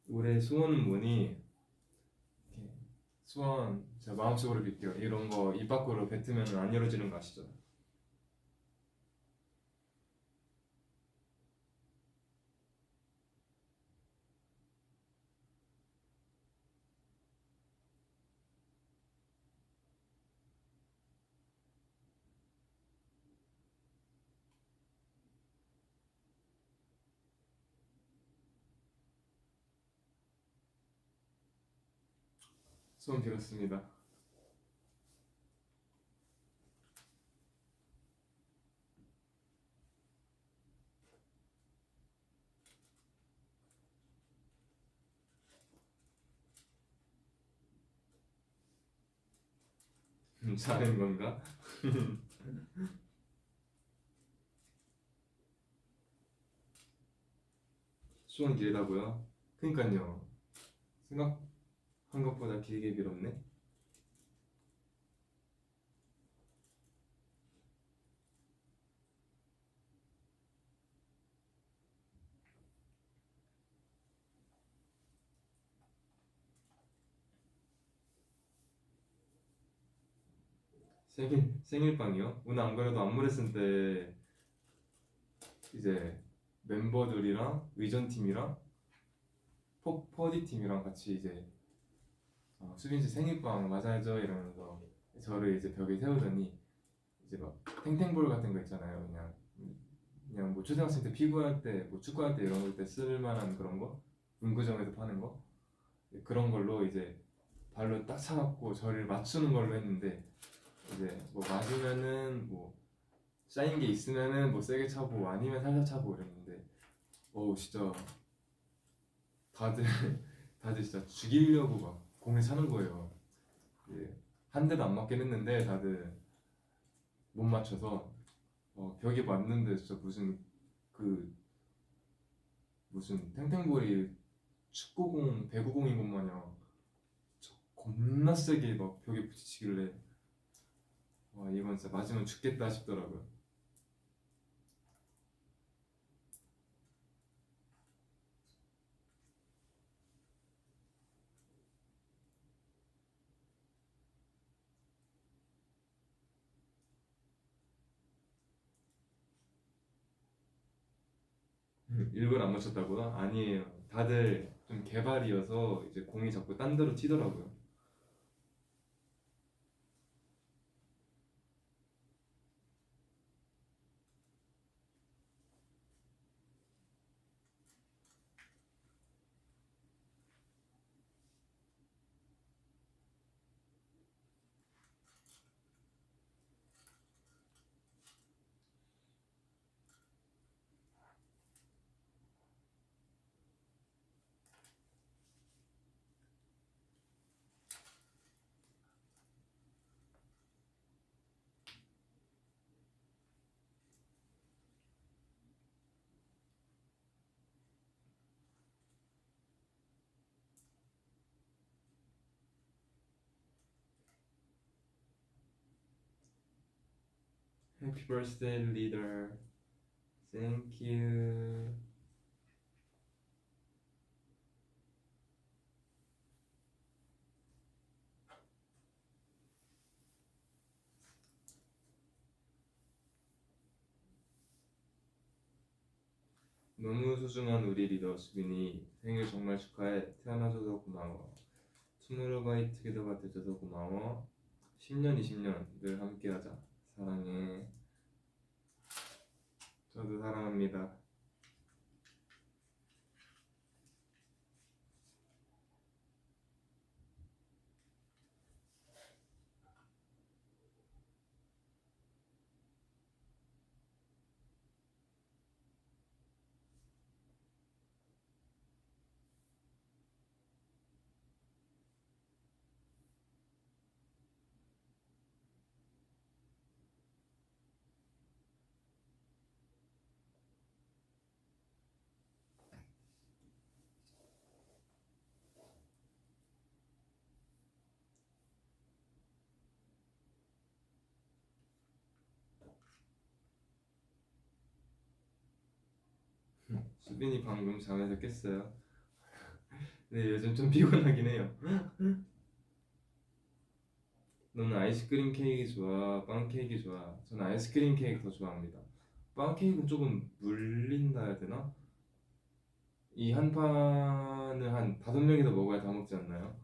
올해 소원은 뭐니? 소원 제가 마음속으로 빌게요. 이런 거 입 밖으로 뱉으면 안 이루어지는 거 아시죠? 소원 빌었습니다. 자는 건가? 소원 길다고요? 그니까요. 생각한 것보다 길게 빌었네. 생일빵이요? 오늘 안 그래도 안무레슨 때 이제 멤버들이랑 의전팀이랑 퍼디 팀이랑 같이 이제 수빈 씨 생일빵 맞아야죠 이러면서 저를 이제 벽에 세우더니 이제 막 탱탱볼 같은 거 있잖아요. 그냥 뭐 초등학생 때 피구할 때, 뭐 축구할 때 이런 때 쓸만한 그런 거, 문구점에서 파는 거 그런 걸로 이제 발로 딱 차갖고 저를 맞추는 걸로 했는데 이제 뭐 맞으면은 뭐 쌓인 게 있으면은 뭐 세게 차고 아니면 살살 차고 이랬는데 진짜 다들 다들 진짜 죽이려고 막 공을 차는 거예요. 예, 한 대도 안 맞긴 했는데 다들 못 맞춰서 벽에 맞는데 진짜 그 무슨 탱탱볼이 축구공 배구공인 것 마냥 겁나 세게 막 벽에 부딪히길래 와 이건 진짜 맞으면 죽겠다 싶더라고요. 일부러 안 맞췄다고요? 아니에요. 다들 좀 개발이어서 이제 공이 자꾸 딴 데로 튀더라고요. Happy birthday, leader. Thank you. 너무 소중한 우리 리더 수빈이 생일 정말 축하해. 태어나줘서 고마워. 투모로우바이 투게더가 돼줘서 고마워. 10년, 20년 늘 함께하자. 사랑해. 저도 사랑합니다. 수빈이 방금 잠에서 깼어요. 네, 요즘 좀 피곤하긴 해요. 너는 아이스크림 케이크 좋아? 빵 케이크 좋아? 저는 아이스크림 케이크 더 좋아합니다. 빵 케이크는 조금 물린다 해야 되나? 이 한 판을 한 5명이 더 먹어야 다 먹지 않나요?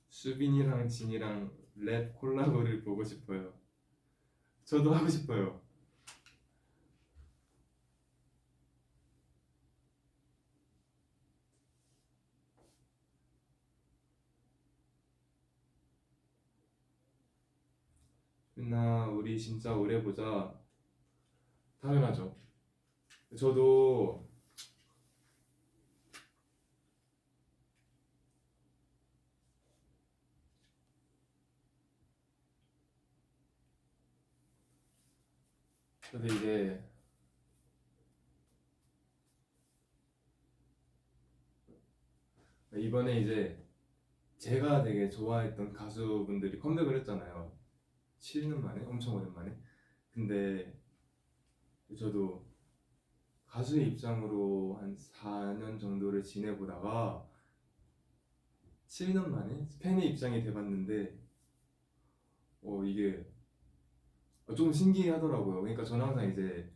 수빈이랑 진이랑 랩 콜라보를 보고 싶어요. 저도 하고 싶어요. 나 우리 진짜 오래 보자. 당연하죠. 저도 이제 이번에 이제 제가 되게 좋아했던 가수분들이 컴백을 했잖아요. 7년 만에 엄청 오랜만에. 근데 저도 가수의 입장으로 한 4년 정도를 지내보다가 7년 만에 팬의 입장이 돼봤는데 이게 좀 신기하더라고요. 그러니까 저는 항상 이제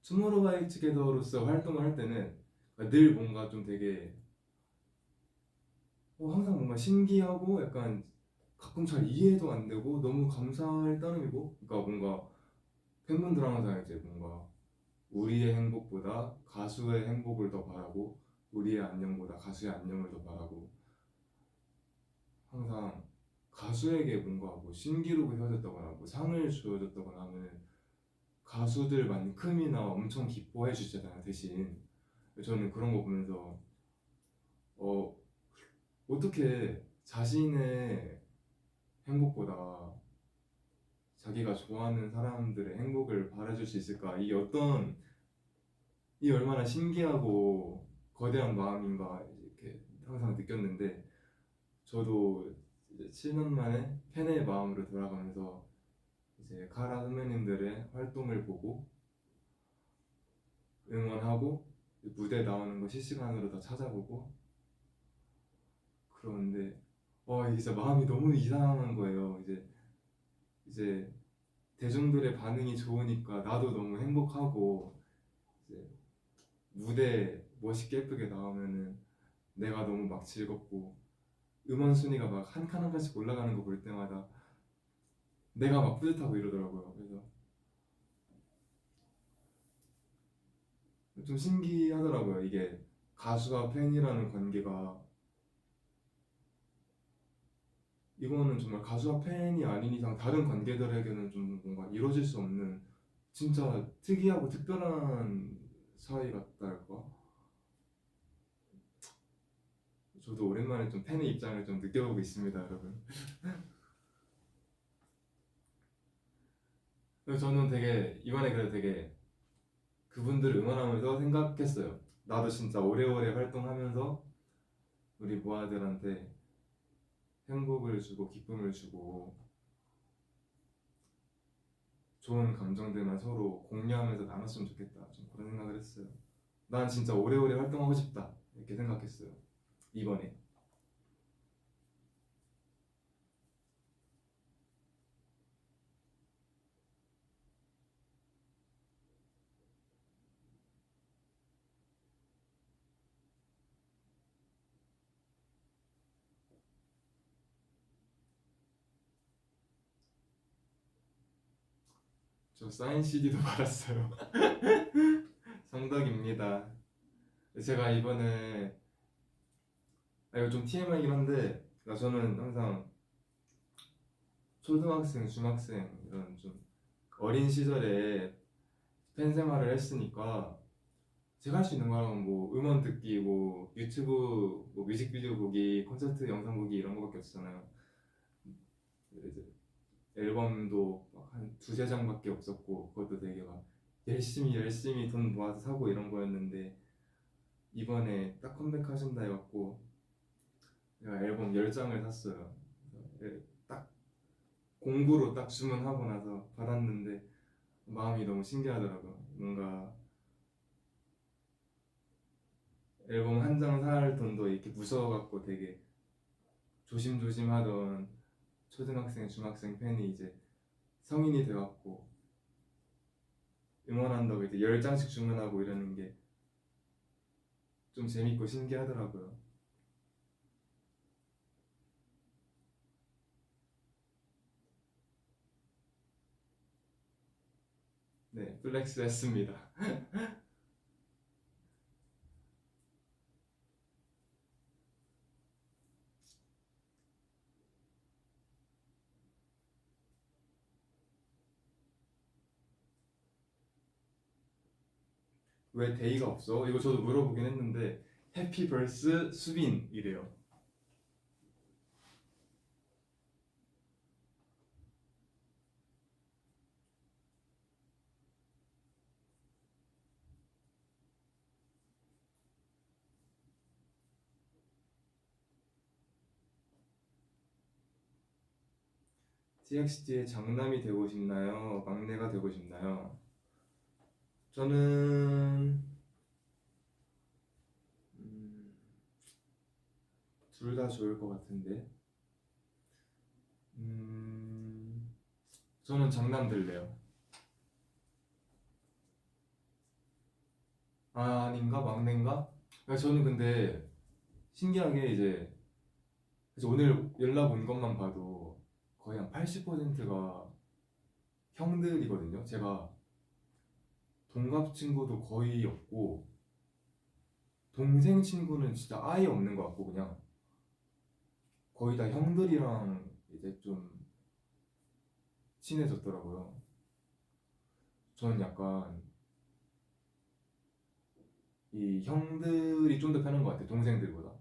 투모로우바이 투게더로서 활동을 할 때는 늘 뭔가 좀 되게 항상 뭔가 신기하고 약간 가끔 잘 이해도 안 되고 너무 감사할 따름이고, 그러니까 뭔가 팬분들 항상 이제 뭔가 우리의 행복보다 가수의 행복을 더 바라고 우리의 안녕보다 가수의 안녕을 더 바라고, 항상 가수에게 뭔가 뭐 신기록을 세워줬다거나 뭐 상을 주어줬다거나 하면 가수들만큼이나 엄청 기뻐해 주잖아요 대신. 저는 그런 거 보면서 어 어떻게 자신의 행복보다 자기가 좋아하는 사람들의 행복을 바라줄 수 있을까, 이 얼마나 신기하고 거대한 마음인가 이렇게 항상 느꼈는데, 저도 이제 7년 만에 팬의 마음으로 돌아가면서 이제 카라 선배님들의 활동을 보고 응원하고 무대 나오는 거 실시간으로 다 찾아보고 그러는데 이게 진짜 마음이 너무 이상한 거예요. 이제 대중들의 반응이 좋으니까 나도 너무 행복하고, 이제 무대 멋있게 예쁘게 나오면은 내가 너무 막 즐겁고, 음원 순위가 막 한 칸 한 칸씩 올라가는 거 볼 때마다 내가 막 뿌듯하고 이러더라고요. 그래서 좀 신기하더라고요. 이게 가수와 팬이라는 관계가, 이거는 정말 가수와 팬이 아닌 이상 다른 관계들에게는 좀 뭔가 이루어질 수 없는 진짜 특이하고 특별한 사이 같다 할까? 저도 오랜만에 좀 팬의 입장을 좀 느껴보고 있습니다, 여러분. 그래서 저는 되게 이번에 그래도 되게 그분들 응원하면서 생각했어요. 나도 진짜 오래오래 활동하면서 우리 모아들한테 행복을 주고 기쁨을 주고 좋은 감정들만 서로 공유하면서 나눴으면 좋겠다. 좀 그런 생각을 했어요. 난 진짜 오래오래 활동하고 싶다. 이렇게 생각했어요. 이번에. 저 사인 CD도 받았어요. 성덕입니다. 제가 이번에 이거 좀 TMI이긴 한데, 저는 항상 초등학생, 중학생 이런 좀 어린 시절에 팬 생활을 했으니까 제가 할 수 있는 거는 뭐 음원 듣기, 뭐 유튜브 뭐 뮤직비디오 보기, 콘서트 영상 보기 이런 거밖에 없잖아요. 이제 앨범도 막 한 두세 장밖에 없었고, 그것도 되게 막 열심히 돈 모아서 사고 이런 거였는데 이번에 딱 컴백하신다 해갖고 제가 앨범 10장을 샀어요. 딱 공구로 딱 주문하고 나서 받았는데 마음이 너무 신기하더라고요. 뭔가 앨범 한 장 살 돈도 이렇게 무서워갖고 되게 조심조심 하던 초등학생, 중학생 팬이 이제 성인이 돼갖고 응원한다고 이제 10장씩 주문하고 이러는 게 좀 재밌고 신기하더라고요. 네, 플렉스 했습니다. 왜 데이가 없어? 이거 저도 물어보긴 했는데 해피 벌스 수빈이래요. TXT의 장남이 되고 싶나요? 막내가 되고 싶나요? 저는 둘 다 좋을 것 같은데 저는 장남 될래요. 아, 아닌가? 막내인가? 저는 근데 신기하게 이제 그래서 오늘 연락 온 것만 봐도 거의 한 80%가 형들이거든요. 제가 동갑 친구도 거의 없고 동생 친구는 진짜 아예 없는 것 같고 그냥 거의 다 형들이랑 이제 좀 친해졌더라고요. 저는 약간 이 형들이 좀 더 편한 것 같아요. 동생들보다.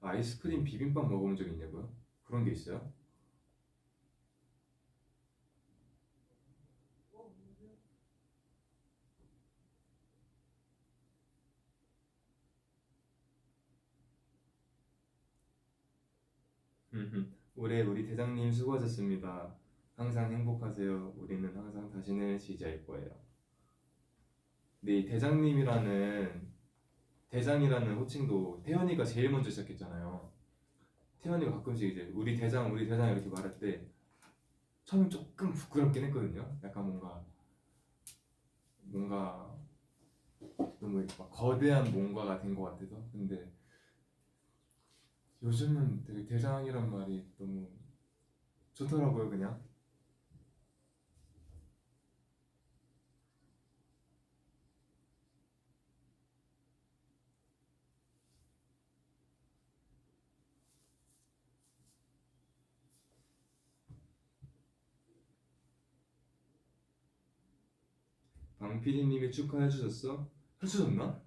아이스크림 비빔밥 먹어본 적 있냐고요? 그런 게 있어요? 올해 우리 대장님 수고하셨습니다. 항상 행복하세요. 우리는 항상 당신을 지지할 거예요. 근데 이 대장이라는 호칭도 태연이가 제일 먼저 시작했잖아요. 태연이가 가끔씩 이제 우리 대장 이렇게 말할 때 처음엔 조금 부끄럽긴 했거든요. 약간 뭔가 너무 막 거대한 뭔가가 된 것 같아서. 근데 요즘은 되게 대장이란 말이 너무 좋더라고요, 그냥. 방피디님이 축하해 주셨어? 해주셨나?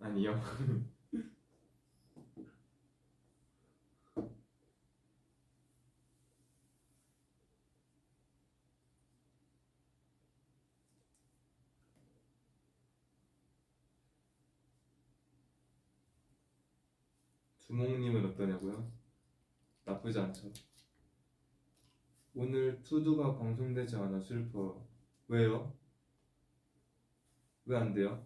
아니요. 두목님은 어떠냐고요? 나쁘지 않죠. 오늘 투두가 방송되지 않아 슬퍼. 왜요? 왜 안 돼요?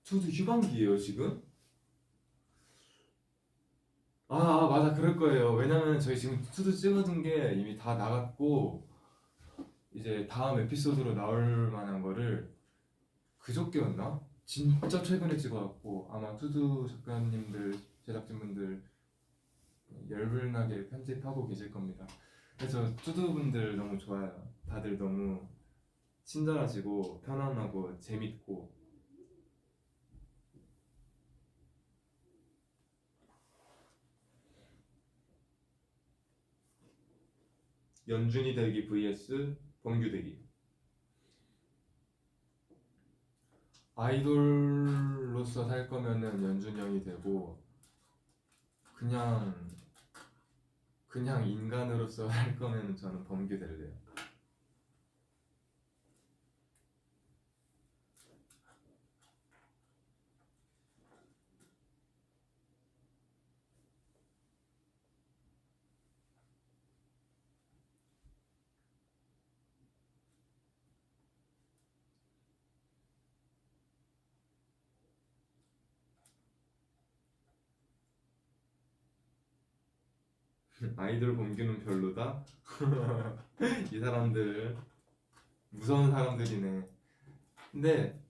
저도 휴강기예요 지금? 맞아 그럴 거예요. 왜냐면 저희 지금 투두 찍어둔 게 이미 다 나갔고 이제 다음 에피소드로 나올 만한 거를 그저께였나? 진짜 최근에 찍어갖고 아마 투두 작가님들 제작진분들 열불나게 편집하고 계실 겁니다. 그래서 투두분들 너무 좋아요. 다들 너무 친절하시고 편안하고 재밌고 연준이 되기 vs 범규 되기. 아이돌로서 살 거면은 연준이 형이 되고 그냥 인간으로서 할 거면은 저는 범규 될래요. 아이돌 범규는 별로다? 이 사람들 무서운 사람들이네. 근데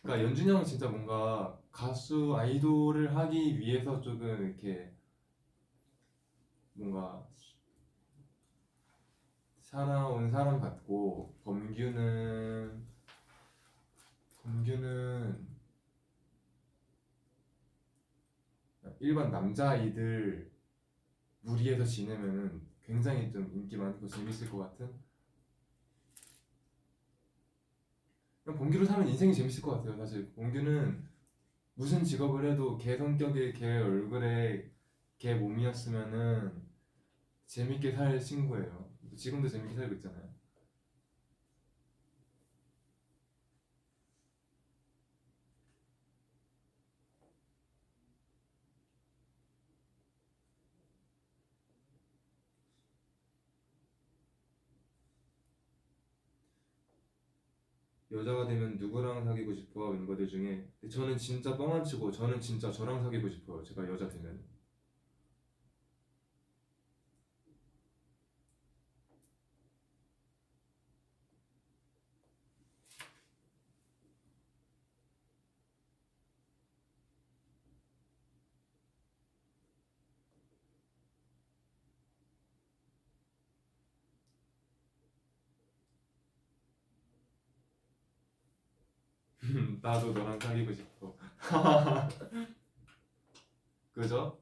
그러니까 연준이 형은 진짜 뭔가 가수 아이돌을 하기 위해서 조금 이렇게 뭔가 살아온 사람 같고 범규는 일반 남자아이들 무리해서 지내면은 굉장히 좀 인기 많고 재밌을 것 같은. 그냥 범규로 살면 인생이 재밌을 것 같아요. 사실 범규는 무슨 직업을 해도 걔 성격에 걔 얼굴에 걔 몸이었으면은 재밌게 살 친구예요. 지금도 재밌게 살고 있잖아요. 여자가 되면 누구랑 사귀고 싶어 멤버들 중에. 근데 저는 진짜 뻥 안 치고 저는 진짜 저랑 사귀고 싶어요. 제가 여자 되면. 나도 너랑 사귀고 싶어. 그죠?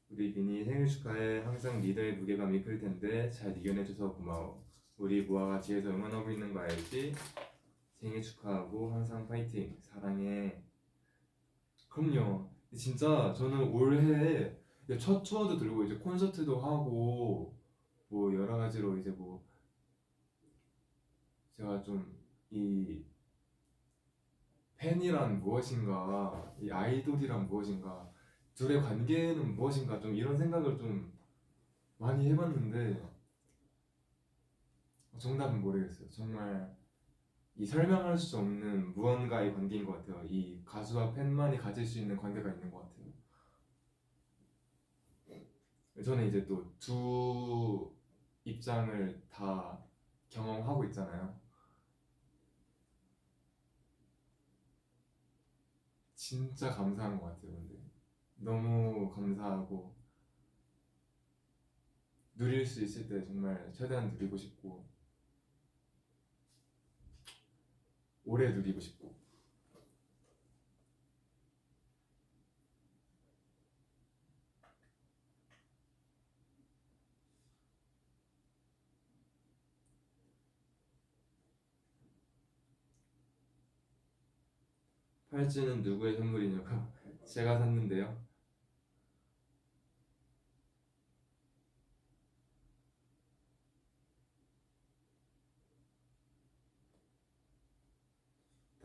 우리 민이 생일 축하해. 항상 리더의 무게감이 클 텐데 잘 이겨내줘서 고마워. 우리 무아가 뒤에서 응원하고 있는 거 알지? 생일 축하하고 항상 파이팅. 사랑해. 그럼요. 진짜 저는 올해 이제 첫 투어도 들고 이제 콘서트도 하고 뭐 여러 가지로 이제 뭐 제가 좀 이 팬이란 무엇인가, 이 아이돌이란 무엇인가, 둘의 관계는 무엇인가 좀 이런 생각을 좀 많이 해봤는데 정답은 모르겠어요. 정말 이 설명할 수 없는 무언가의 관계인 것 같아요. 이 가수와 팬만이 가질 수 있는 관계가 있는 것 같아요. 저는 이제 또 두 입장을 다 경험하고 있잖아요. 진짜 감사한 것 같아요. 근데 너무 감사하고 누릴 수 있을 때 정말 최대한 누리고 싶고 오래 누리고 싶고. 팔찌는 누구의 선물이냐고. 제가 샀는데요.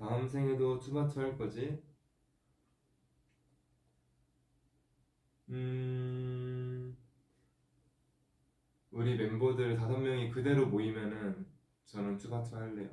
다음 생에도 투바투 할 거지? 음, 우리 멤버들 5명이 그대로 모이면은 저는 투바투 할래요.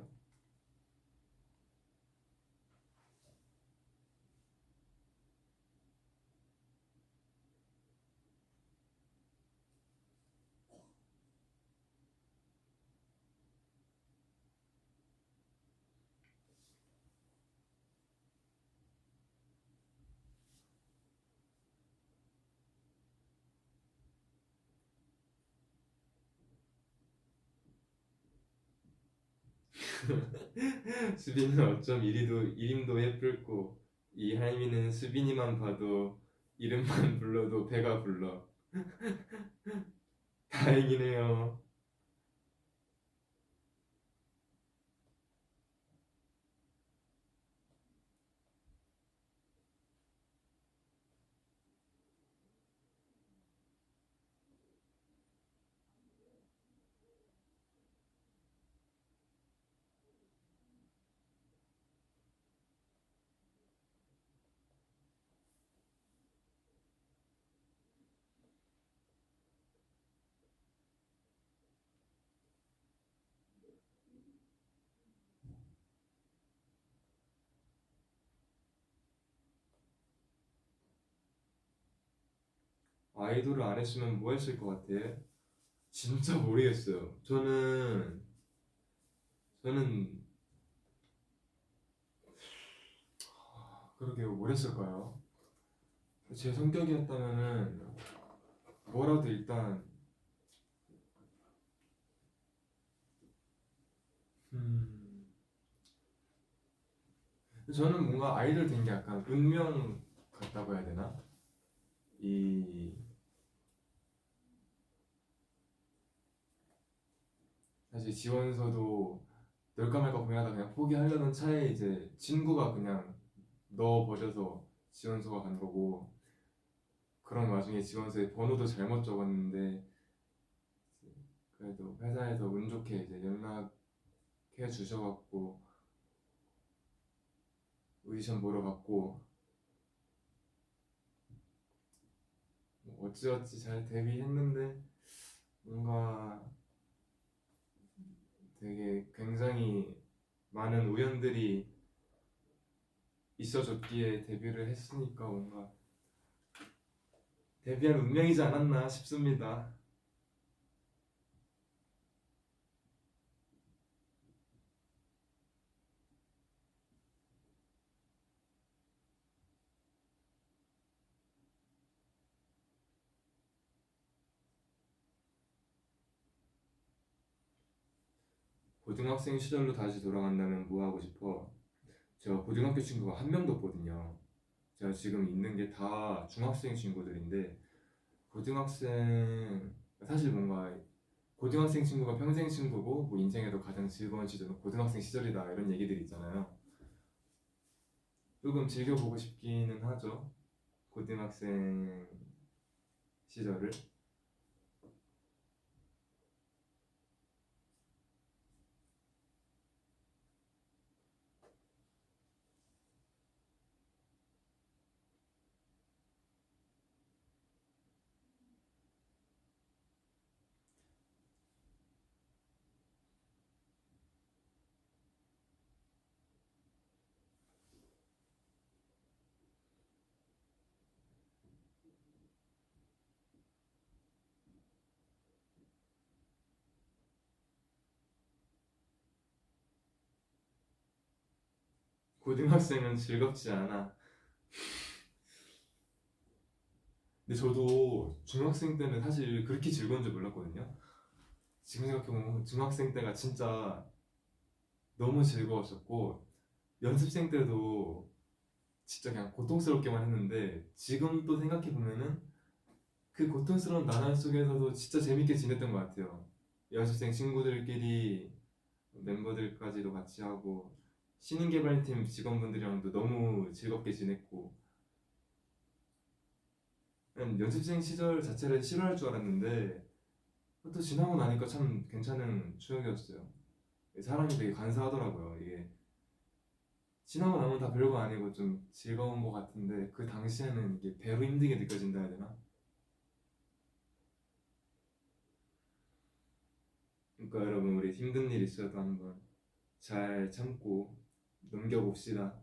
수빈은 어쩜 이름도 예쁠고 이하이미는 수빈이만 봐도 이름만 불러도 배가 불러. 다행이네요. 아이돌을 안 했으면 뭐 했을 것 같아? 진짜 모르겠어요. 저는 그러게요. 뭘 했을까요? 제 성격이었다면은 뭐라도 일단 음, 저는 뭔가 아이돌 된 게 약간 운명 같다고 해야 되나? 이 사실 지원서도 넣을까 말까 고민하다 그냥 포기하려는 차에 이제 친구가 그냥 넣어버려서 지원서가 간 거고, 그런 와중에 지원서에 번호도 잘못 적었는데 그래도 회사에서 운 좋게 이제 연락해 주셔갖고 오디션 보러 갔고 뭐 어찌어찌 잘 데뷔했는데 뭔가 되게 굉장히 많은 우연들이 있어줬기에 데뷔를 했으니까 뭔가 데뷔한 운명이지 않았나 싶습니다. 고등학생 시절로 다시 돌아간다면 뭐 하고 싶어? 제가 고등학교 친구가 한 명도 없거든요. 제가 지금 있는 게 다 중학생 친구들인데, 고등학생 사실 뭔가 고등학생 친구가 평생 친구고 뭐 인생에도 가장 즐거운 시절은 고등학생 시절이다 이런 얘기들 있잖아요. 조금 즐겨보고 싶기는 하죠. 고등학생 시절을. 고등학생은 즐겁지 않아. 근데 저도 중학생 때는 사실 그렇게 즐거운 줄 몰랐거든요. 지금 생각해보면 중학생 때가 진짜 너무 즐거웠었고, 연습생 때도 진짜 그냥 고통스럽게만 했는데, 지금 또 생각해보면은 그 고통스러운 나날 속에서도 진짜 재밌게 지냈던 것 같아요. 연습생 친구들끼리 멤버들까지도 같이 하고 신인개발팀 직원분들이랑도 너무 즐겁게 지냈고, 그냥 연습생 시절 자체를 싫어할 줄 알았는데 또 지나고 나니까 참 괜찮은 추억이었어요. 사람이 되게 간사하더라고요. 이게 지나고 나면 다 별거 아니고 좀 즐거운 것 같은데 그 당시에는 이게 배로 힘들게 느껴진다 해야 되나? 그러니까 여러분 우리 힘든 일 있어도 한번 잘 참고 넘겨봅시다.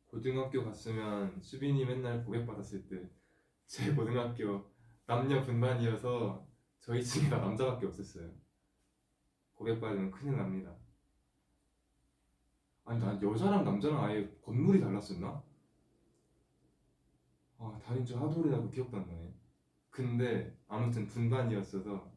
고등학교 갔으면 수빈이 맨날 고백받았을 때 제 고등학교 남녀 분반이어서 저희 층에 다 남자밖에 없었어요. 고백받으면 큰일 납니다. 아니 난 여자랑 남자랑 아예 건물이 달랐었나? 아 다른 줄 하도 오래다고 기억도 안 나네. 근데 아무튼 분반이었어서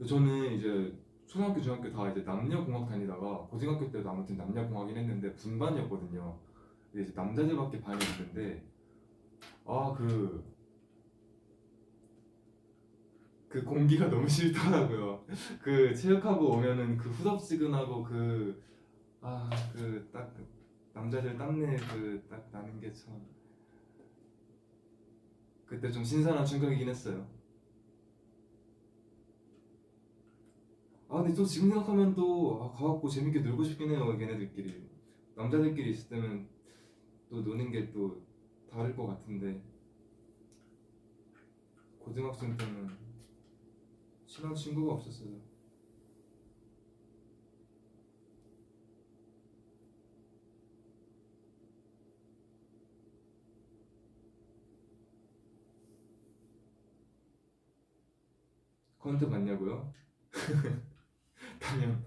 저는 이제 초등학교 중학교 다 이제 남녀공학 다니다가 고등학교 때도 아무튼 남녀공학이긴 했는데 분반이었거든요. 근데 이제 남자들밖에 반이 없는데 아그 공기가 너무 싫더라고요. 그 체육하고 오면은 그 후덥지근하고 그 딱 남자들 땀내 그 딱 나는 게 참 그때 좀 신선한 충격이긴 했어요. 근데 또 지금 생각하면 또 가갖고 재밌게 놀고 싶긴 해요. 걔네들끼리 남자들끼리 있을 때는 또 노는 게 또 다를 것 같은데 고등학생 때는 친한 친구가 없었어요. 컨트 봤냐고요? 당연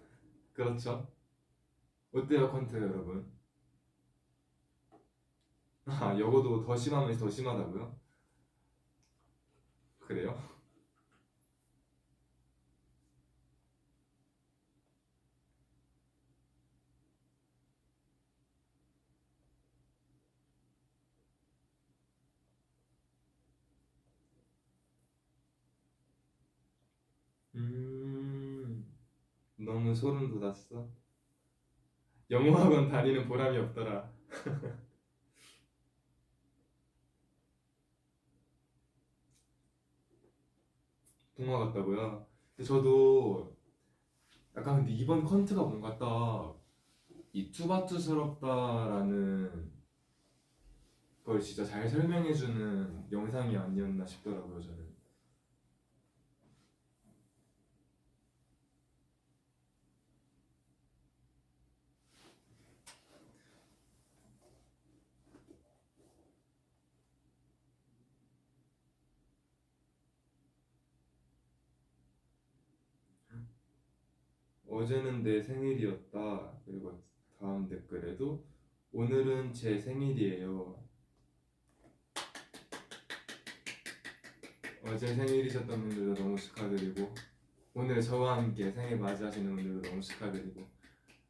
그렇죠. 어때요 컨트 여러분? 여고도 더 심하면 더 심하다고요? 그래요? 음, 너무 소름 돋았어. 영어학원 다니는 보람이 없더라. 동화 같다고요? 근데 저도 약간 근데 이번 컨트가 뭔가 딱 이 투바투스럽다라는 걸 진짜 잘 설명해주는 영상이 아니었나 싶더라고요, 저는. 어제는 내 생일이었다. 그리고 다음 댓글에도 오늘은 제 생일이에요. 어제 생일이셨던 분들도 너무 축하드리고 오늘 저와 함께 생일 맞이하시는 분들도 너무 축하드리고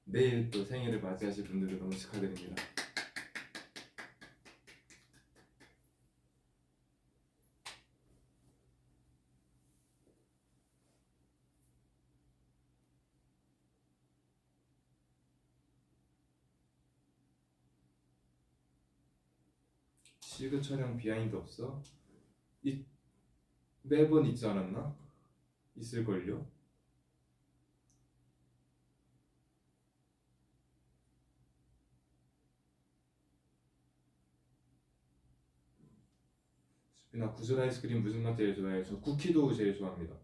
내일 또 생일을 맞이하실 분들도 너무 축하드립니다. 시그 촬영 비하인드 없어? 이 매번 있지 않았나? 있을걸요? 수빈아 구슬 아이스크림 무슨 맛 제일 좋아해? 저 쿠키도 제일 좋아합니다.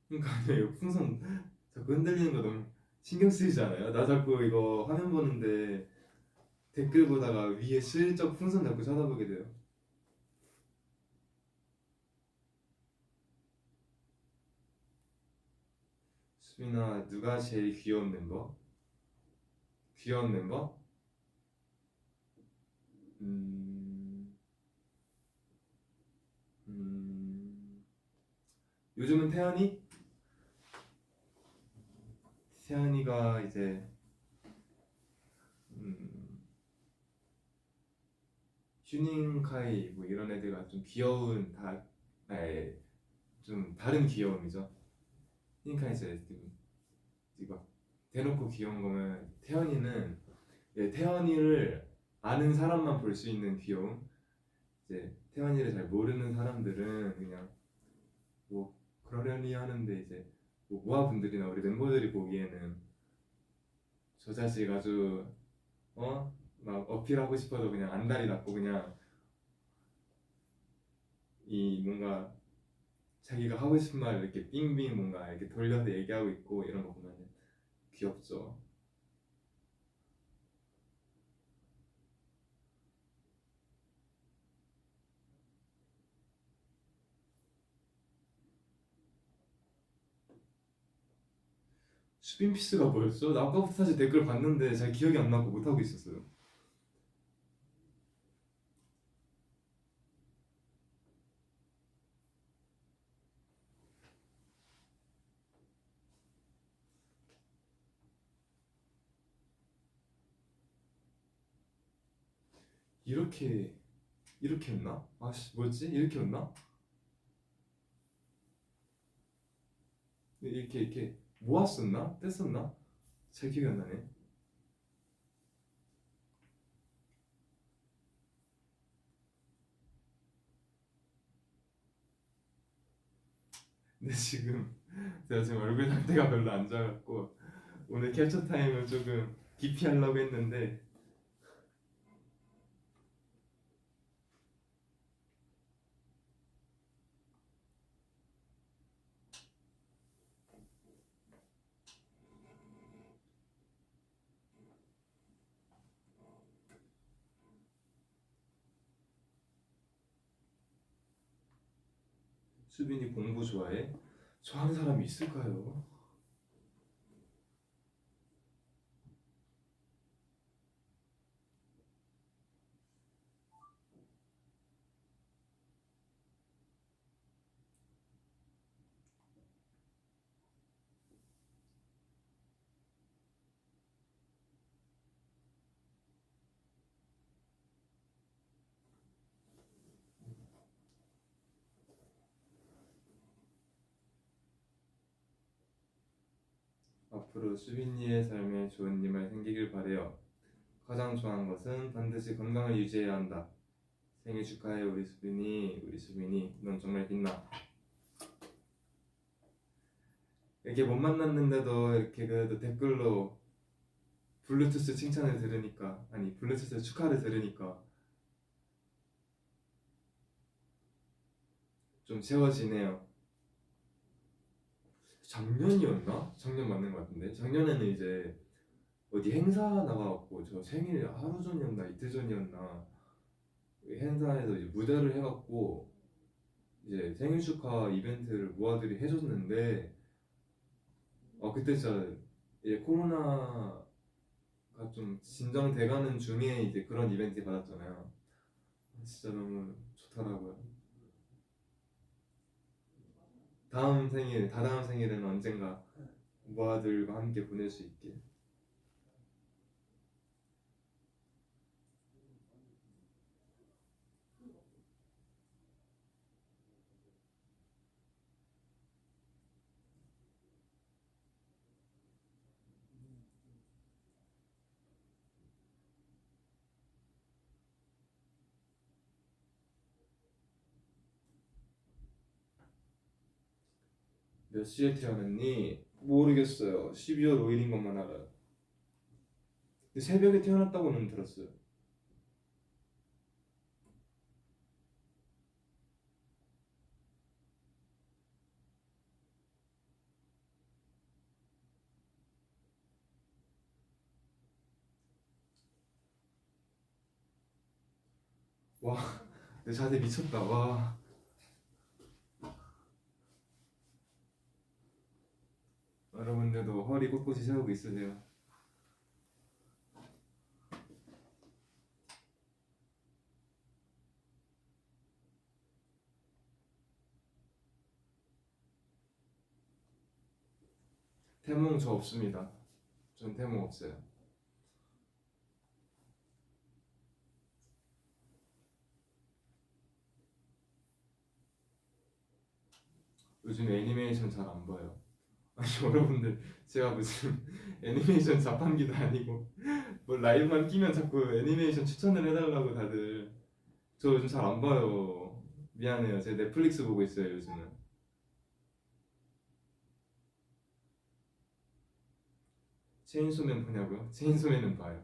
그러니까 이거 풍선 자꾸 흔들리는 거 너무 신경 쓰이지 않아요? 나 자꾸 이거 화면 보는데 댓글 보다가 위에 슬쩍 풍선 자꾸 쳐다보게 돼요. 수빈아, 누가 제일 귀여운 멤버? 귀여운 멤버? 음, 음, 요즘은 태연이? 태연이가 이제 음, 휴닝카이 뭐 이런 애들과 좀 귀여운 좀 다른 귀여움이죠. 휴닝카이 제 이거 대놓고 귀여운 거면 태연이는 태연이를 아는 사람만 볼 수 있는 귀여움. 이제 태연이를 잘 모르는 사람들은 그냥 뭐 그러려니 하는데 이제 뭐 모아분들이나 우리 멤버들이 보기에는 저 자식 아주 막 어필하고 싶어도 그냥 안달이 났고 그냥 이 뭔가 자기가 하고 싶은 말 이렇게 빙빙 뭔가 이렇게 돌려서 얘기하고 있고 이런 거 보면 귀엽죠. 수빈 피스가 뭐였어? 나 아까부터 사실 댓글 봤는데 잘 기억이 안 나고 못 하고 있었어요. 이렇게 이렇게 했나? 아씨 뭐였지? 이렇게 했나? 이렇게 모았었나? 뗐었나? 잘 기억이 안 나네. 근데 지금 제가 지금 얼굴 상태가 별로 안 좋아갖고 오늘 캡처 타임을 조금 깊이 하려고 했는데 수빈이 공부 좋아해? 좋아하는 사람이 있을까요? 앞으로 수빈이의 삶에 좋은 일만 생기길 바래요. 가장 좋아하는 것은 반드시 건강을 유지해야 한다. 생일 축하해 우리 수빈이. 우리 수빈이 넌 정말 빛나. 이렇게 못 만났는데도 이렇게 그래도 댓글로 블루투스 칭찬을 들으니까 아니 블루투스 축하를 들으니까 좀 채워지네요. 작년이었나? 작년 맞는 것 같은데 작년에는 이제 어디 행사 나가갖고 저 생일 하루 전이었나 이틀 전이었나 그 행사에서 이제 무대를 해갖고 이제 생일 축하 이벤트를 모아들이 해줬는데 그때 진짜 코로나가 좀 진정돼가는 중에 이제 그런 이벤트 받았잖아요. 진짜 너무 좋더라고요. 다음 생일, 다다음 생일은 언젠가 모아들과 함께 보낼 수 있게. 몇 시에 태어났니? 모르겠어요. 12월 5일인 것만 알아요. 근데 새벽에 태어났다고는 들었어요. 내 자세 미쳤다. 와. 여러분들도 허리 꼿꼿이 세우고 있으세요. 태몽 저 없습니다. 전 태몽 없어요. 요즘 애니메이션 잘 안 봐요. 아니 여러분들 제가 무슨 애니메이션 자판기도 아니고 뭐 라이브만 끼면 자꾸 애니메이션 추천을 해달라고 다들. 저 요즘 잘 안 봐요. 미안해요. 제가 넷플릭스 보고 있어요 요즘은. 체인소맨 보냐고요? 체인소맨은 봐요.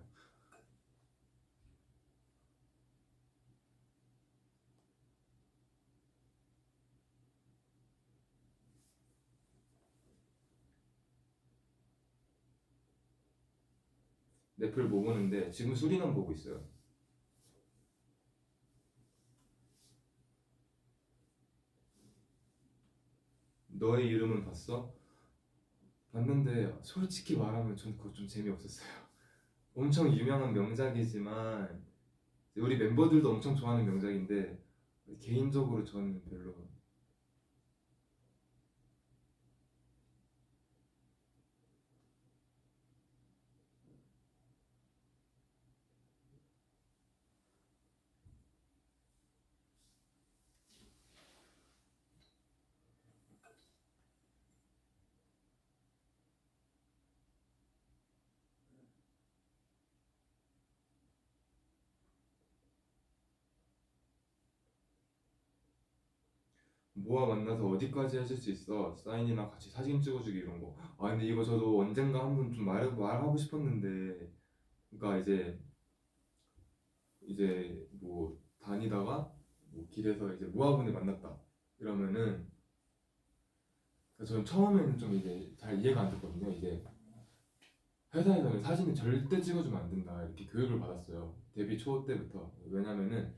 넷플 뭐 보는데 지금 수리남 보고 있어요. 너의 이름은 봤어? 봤는데 솔직히 말하면 전 그거 좀 재미없었어요. 엄청 유명한 명작이지만 우리 멤버들도 엄청 좋아하는 명작인데 개인적으로 저는 별로. 모아 만나서 어디까지 해줄 수 있어? 사인이나 같이 사진 찍어주기 이런 거. 아 근데 이거 저도 언젠가 한번 좀 말하고 싶었는데, 그러니까 이제 뭐 다니다가 뭐 길에서 이제 모아분을 만났다 이러면은, 그러니까 저는 처음에는 좀 이제 잘 이해가 안 됐거든요. 이제 회사에서는 사진을 절대 찍어주면 안 된다 이렇게 교육을 받았어요. 데뷔 초 때부터. 왜냐면은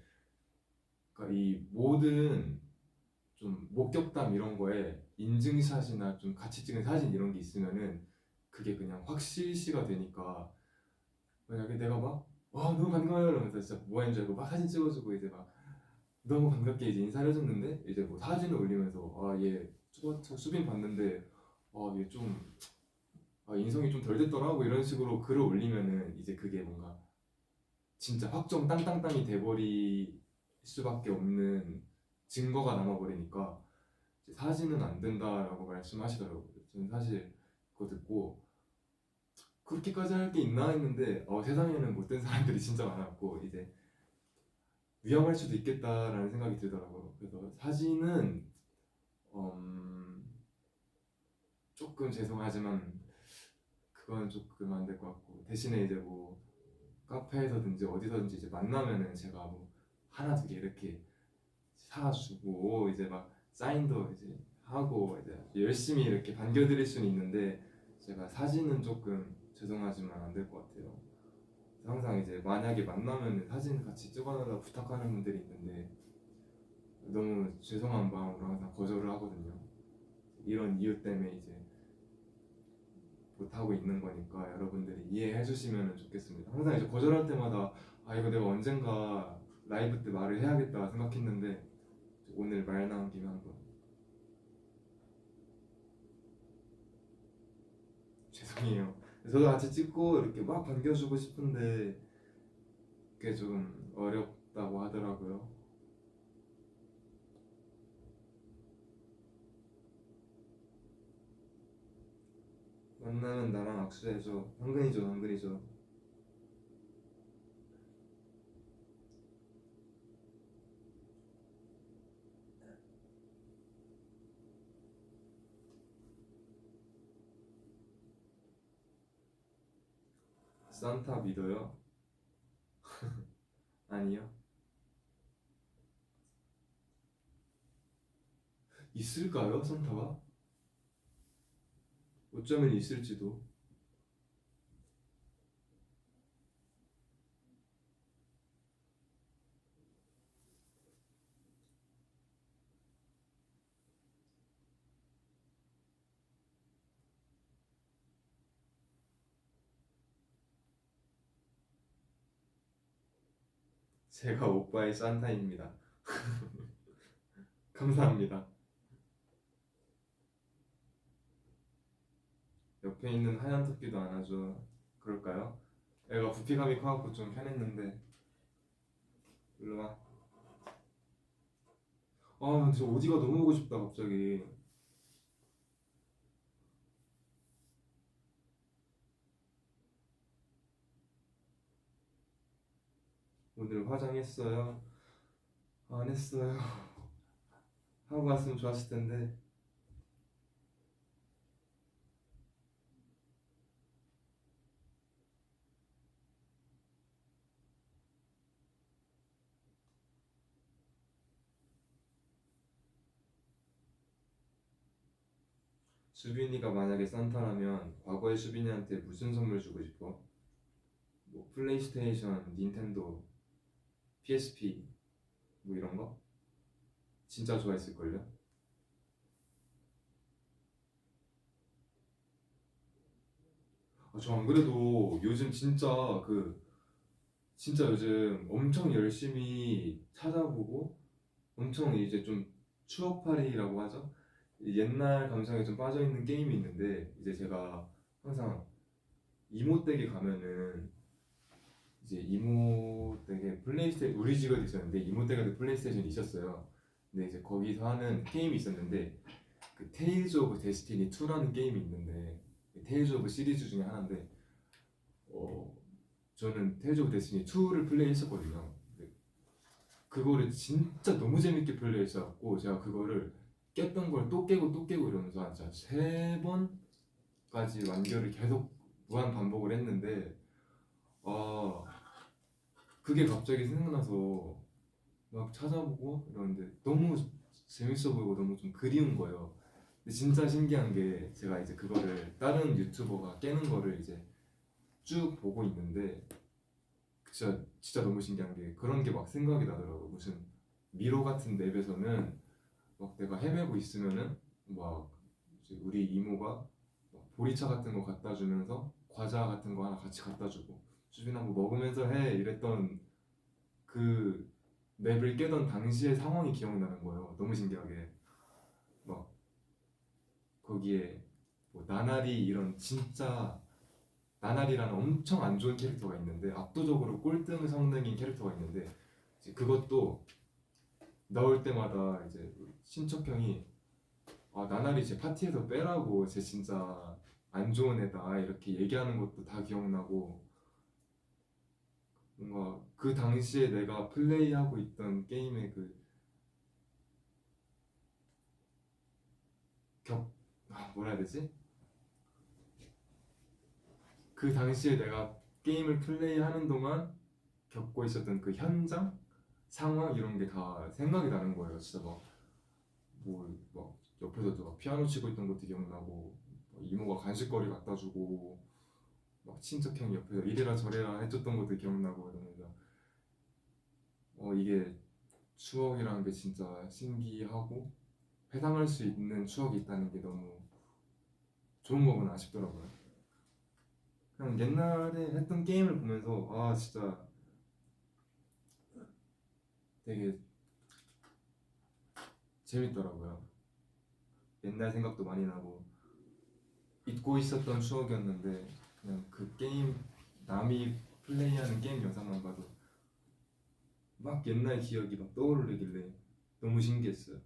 그러니까 이 모든 좀 목격담 이런 거에 인증샷이나 좀 같이 찍은 사진 이런 게 있으면은 그게 그냥 확실시가 되니까, 만약에 내가 막 너무 반가워요 이러면서 진짜 뭐하는 줄 알고 막 사진 찍어주고 이제 막 너무 반갑게 이제 인사를 해줬는데, 이제 뭐 사진을 올리면서 얘 저 수빈 봤는데 얘 좀 인성이 좀 덜 됐더라고 이런 식으로 글을 올리면은 이제 그게 뭔가 진짜 확정 땅땅땅이 돼버릴 수밖에 없는 증거가 남아버리니까 이제 사진은 안 된다라고 말씀하시더라고요. 저는 사실 그거 듣고 그렇게까지 할 게 있나 했는데 세상에는 못된 사람들이 진짜 많았고 이제 위험할 수도 있겠다라는 생각이 들더라고요. 그래서 사진은 조금 죄송하지만 그건 조금 안 될 것 같고, 대신에 이제 뭐 카페에서든지 어디서든지 이제 만나면은 제가 뭐 하나 두 개 이렇게 사주고 이제 막 사인도 이제 하고 이제 열심히 이렇게 반겨드릴 수는 있는데, 제가 사진은 조금 죄송하지만 안 될 것 같아요. 항상 이제 만약에 만나면 사진 같이 찍어달라고 부탁하는 분들이 있는데 너무 죄송한 마음으로 항상 거절을 하거든요. 이런 이유 때문에 이제 못하고 있는 거니까 여러분들이 이해해 주시면 좋겠습니다. 항상 이제 거절할 때마다 이거 내가 언젠가 라이브 때 말을 해야겠다 생각했는데 오늘 말 나온 김에 한번 죄송해요. 저도 같이 찍고 이렇게 막 반겨주고 싶은데 그게 좀 어렵다고 하더라고요. 만나면 나랑 악수해줘. 당근이죠, 당근이죠. 산타 믿어요? 아니요. 있을까요, 산타가? 어쩌면 있을지도. 제가 오빠의 산타입니다. 감사합니다. 옆에 있는 하얀 토끼도 안아줘. 그럴까요? 애가 부피감이 커갖고 좀 편했는데. 일로 와. 아, 저 어디가 너무 보고 싶다 갑자기. 오늘 화장했어요? 안 했어요. 하고 갔으면 좋았을 텐데. 수빈이가 만약에 산타라면 과거의 수빈이한테 무슨 선물 주고 싶어? 뭐 플레이스테이션, 닌텐도, PSP 뭐 이런 거? 진짜 좋아했을걸요? 아, 저 안 그래도 요즘 진짜 진짜 요즘 엄청 열심히 찾아보고 엄청 이제 좀 추억팔이라고 하죠? 옛날 감성에 좀 빠져있는 게임이 있는데 이제 제가 항상 이모 댁에 가면은 이제 이모 댁에 플레이스테이션 우리 집에도 있었는데 이모 댁에도 플레이스테이션이 있었어요. 근데 이제 거기서 하는 게임이 있었는데 그 테일즈 오브 데스티니 2라는 게임이 있는데 테일즈 오브 시리즈 중에 하나인데 어 저는 테일즈 오브 데스티니 2를 플레이했었거든요. 근데 그거를 진짜 너무 재밌게 플레이했었고 제가 그거를 깼던 걸 또 깨고 또 깨고 이러면서 한 진짜 3번까지 완결을 계속 무한 반복을 했는데 아 그게 갑자기 생각나서 막 찾아보고 이러는데 너무 재밌어 보이고 너무 좀 그리운 거예요. 근데 진짜 신기한 게 제가 이제 그거를 다른 유튜버가 깨는 거를 이제 쭉 보고 있는데 진짜 너무 신기한 게 그런 게 막 생각이 나더라고. 무슨 미로 같은 맵에서는 막 내가 헤매고 있으면은 막 이제 우리 이모가 막 보리차 같은 거 갖다 주면서 과자 같은 거 하나 같이 갖다 주고 수빈아 뭐 먹으면서 해 이랬던 그 맵을 깨던 당시의 상황이 기억나는 거예요. 너무 신기하게 막 거기에 뭐 나날이 이런 진짜 나날이라는 엄청 안 좋은 캐릭터가 있는데 압도적으로 꼴등 성능인 캐릭터가 있는데 이제 그것도 나올 때마다 이제 친척형이 아 나날이 제 파티에서 빼라고 쟤 진짜 안 좋은 애다 이렇게 얘기하는 것도 다 기억나고 뭔가 그 당시에 내가 플레이하고 있던 게임의 뭐라 해야 되지? 그 당시에 내가 게임을 플레이하는 동안 겪고 있었던 그 현장, 상황 이런 게 다 생각이 나는 거예요. 진짜 막 옆에서 누가 피아노 치고 있던 것도 기억나고 막 이모가 간식거리 갖다 주고 막 친척형이 옆에서 이래라 저래라 해줬던 것도 기억나고 이러면서 이게 추억이라는 게 진짜 신기하고 회상할 수 있는 추억이 있다는 게 너무 좋은 거구나 싶더라고요. 그냥 옛날에 했던 게임을 보면서 아 진짜 되게 재밌더라고요. 옛날 생각도 많이 나고 잊고 있었던 추억이었는데 그냥 그 게임 남이 플레이하는 게임 영상만 봐도 막 옛날 기억이 막 떠오르길래 너무 신기했어요.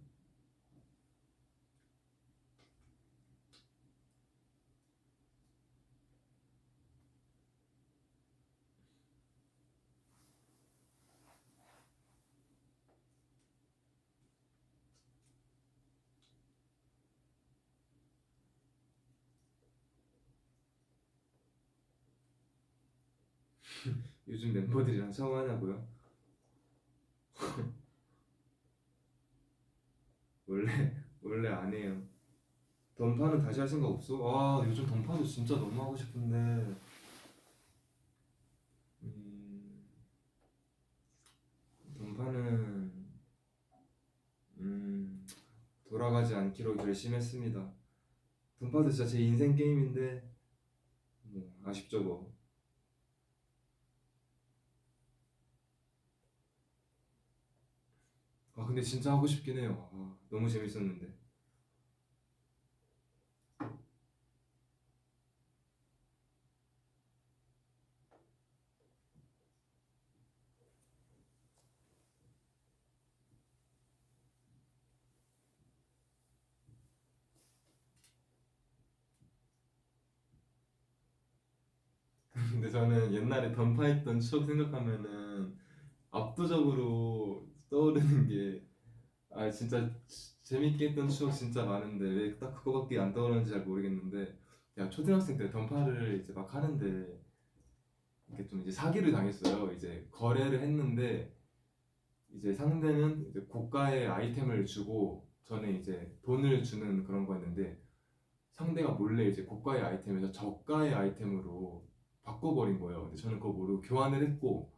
요즘 멤버들이랑 샤워하냐고요? 원래 안 해요. 던파는 다시 할 생각 없어? 아 요즘 던파도 진짜 너무 하고 싶은데 음, 던파는 음, 돌아가지 않기로 결심했습니다. 던파도 진짜 제 인생 게임인데 아쉽죠 뭐. 아 근데 진짜 하고 싶긴 해요. 너무 재밌었는데. 근데 저는 옛날에 던파했던 추억 생각하면은 압도적으로 떠오르는 게 진짜 재밌게 했던 추억 진짜 많은데 왜 딱 그거밖에 안 떠오르는지 잘 모르겠는데 야 초등학생 때 던파를 이제 막 하는데 이게 좀 이제 사기를 당했어요. 이제 거래를 했는데 이제 상대는 이제 고가의 아이템을 주고 저는 이제 돈을 주는 그런 거였는데 상대가 몰래 이제 고가의 아이템에서 저가의 아이템으로 바꿔버린 거예요. 근데 저는 그거 모르고 교환을 했고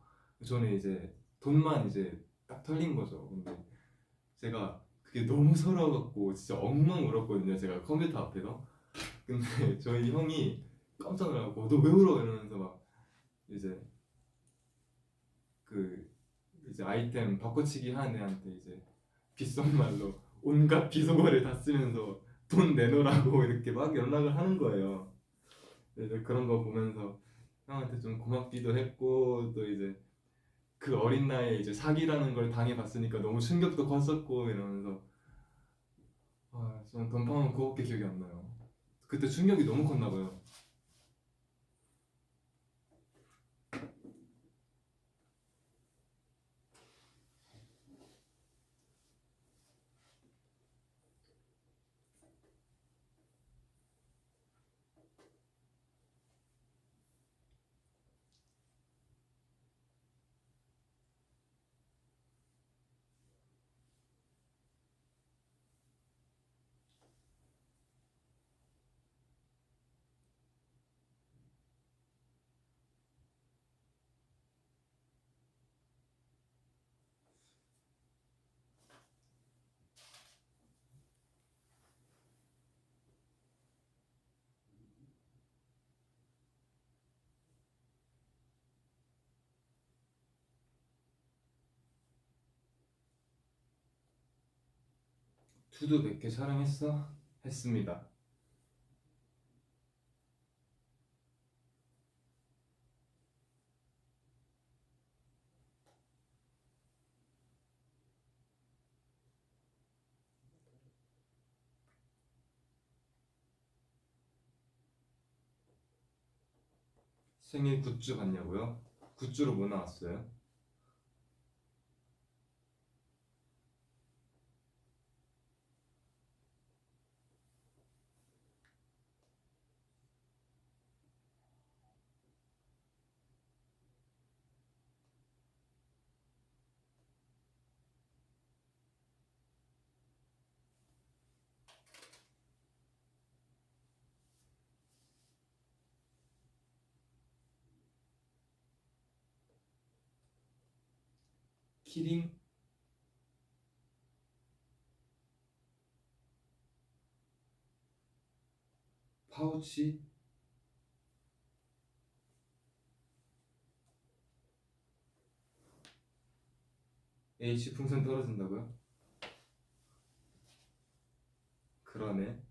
저는 이제 돈만 이제 딱 털린 거죠. 근데 제가 그게 너무 서러워갖고 진짜 엉엉 울었거든요. 제가 컴퓨터 앞에서. 근데 저희 형이 깜짝 놀라고 너 왜 울어? 이러면서 막 이제 그 이제 아이템 바꿔치기 하는 애한테 이제 귓속말로 온갖 비속어를 다 쓰면서 돈 내놓으라고 이렇게 막 연락을 하는 거예요. 이제 그런 거 보면서 형한테 좀 고맙기도 했고 또 이제 그 어린 나이에 이제 사기라는 걸 당해봤으니까 너무 충격도 컸었고 이러면서 저는 던파하면 그거밖에 기억이 안 나요. 그때 충격이 너무 컸나 봐요. 투도 100개 촬영했어? 했습니다. 생일 굿즈 봤냐고요? 굿즈로 뭐 나왔어요? 키링? 파우치? H 풍선 떨어진다고요? 그러네.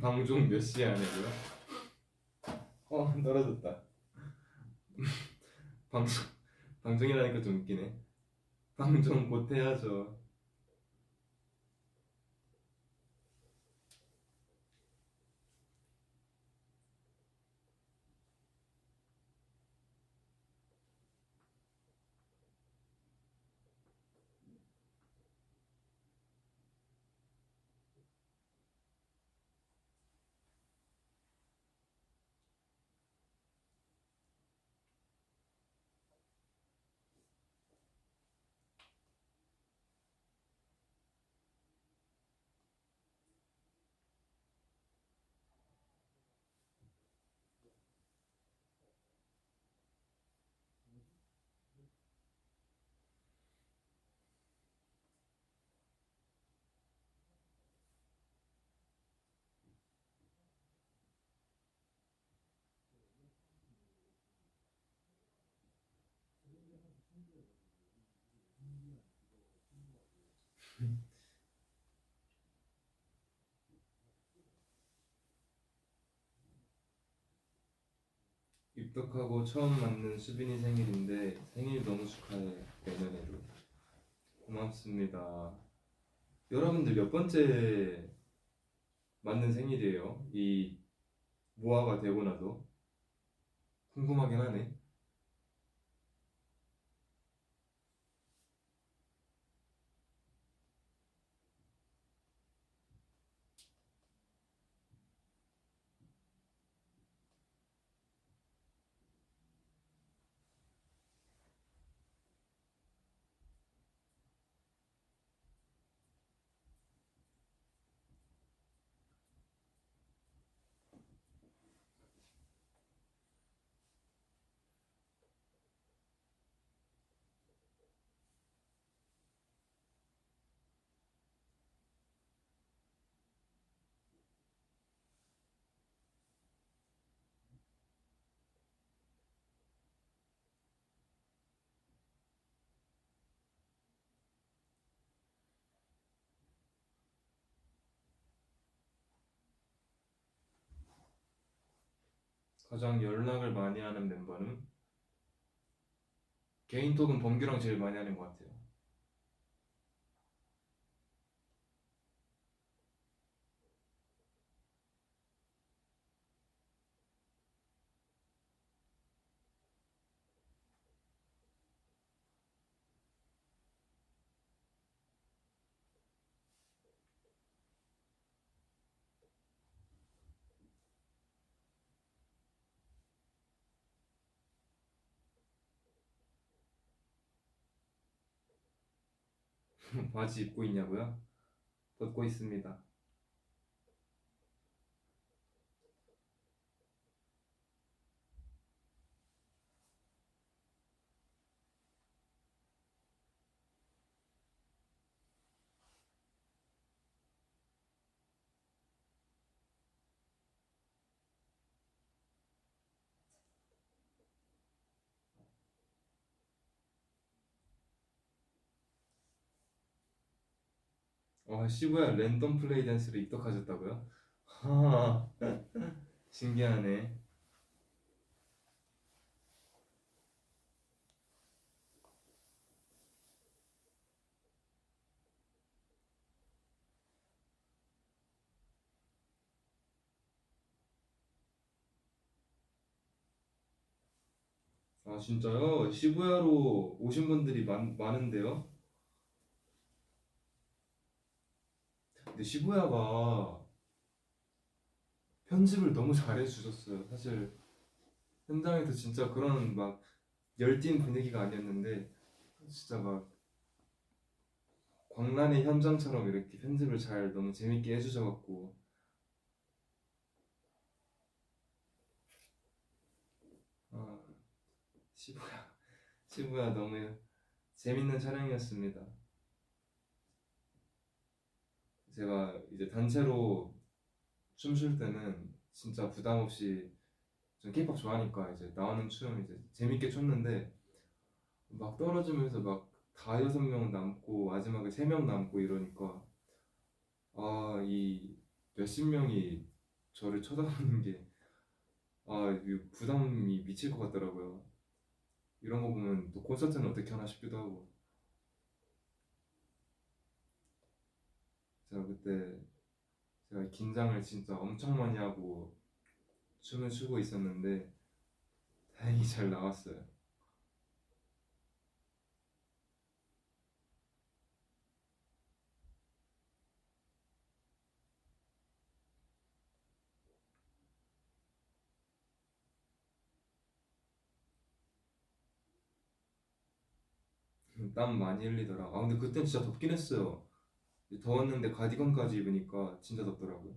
방종 몇 시에 하냐고요? 떨어졌다. 방종, 방종이라니까 좀 웃기네. 방종 곧 해야죠. 입덕하고 처음 맞는 수빈이 생일인데 생일 너무 축하해. 내년에도. 고맙습니다. 여러분들 몇 번째 맞는 생일이에요? 이 모아가 되고 나서 궁금하긴 하네. 가장 연락을 많이 하는 멤버는 개인톡은 범규랑 제일 많이 하는 것 같아요. 바지 입고 있냐고요? 벗고 있습니다. 시부야 랜덤 플레이 댄스로 입덕하셨다고요? 하, 신기하네. 아 진짜요? 시부야로 오신 분들이 많은데요? 근데 시부야가 편집을 너무 잘해 주셨어요. 사실 현장에서 진짜 그런 막 열띤 분위기가 아니었는데 진짜 막 광란의 현장처럼 이렇게 편집을 잘 너무 재밌게 해주셔갖고 아 시부야 너무 재밌는 촬영이었습니다. 제가 이제 단체로 춤출 때는 진짜 부담 없이 전 케이팝 좋아하니까 이제 나오는 춤 이제 재밌게 췄는데 막 떨어지면서 막 다 6명 남고 마지막에 3명 남고 이러니까 이 몇십 명이 저를 쳐다보는 게 이 부담이 미칠 것 같더라고요. 이런 거 보면 또 콘서트는 어떻게 하나 싶기도 하고 제가 그때 제가 긴장을 진짜 엄청 많이 하고 춤을 추고 있었는데 다행히 잘 나왔어요. 땀 많이 흘리더라. 근데 그땐 진짜 덥긴 했어요. 더웠는데 가디건까지 입으니까 진짜 덥더라고요.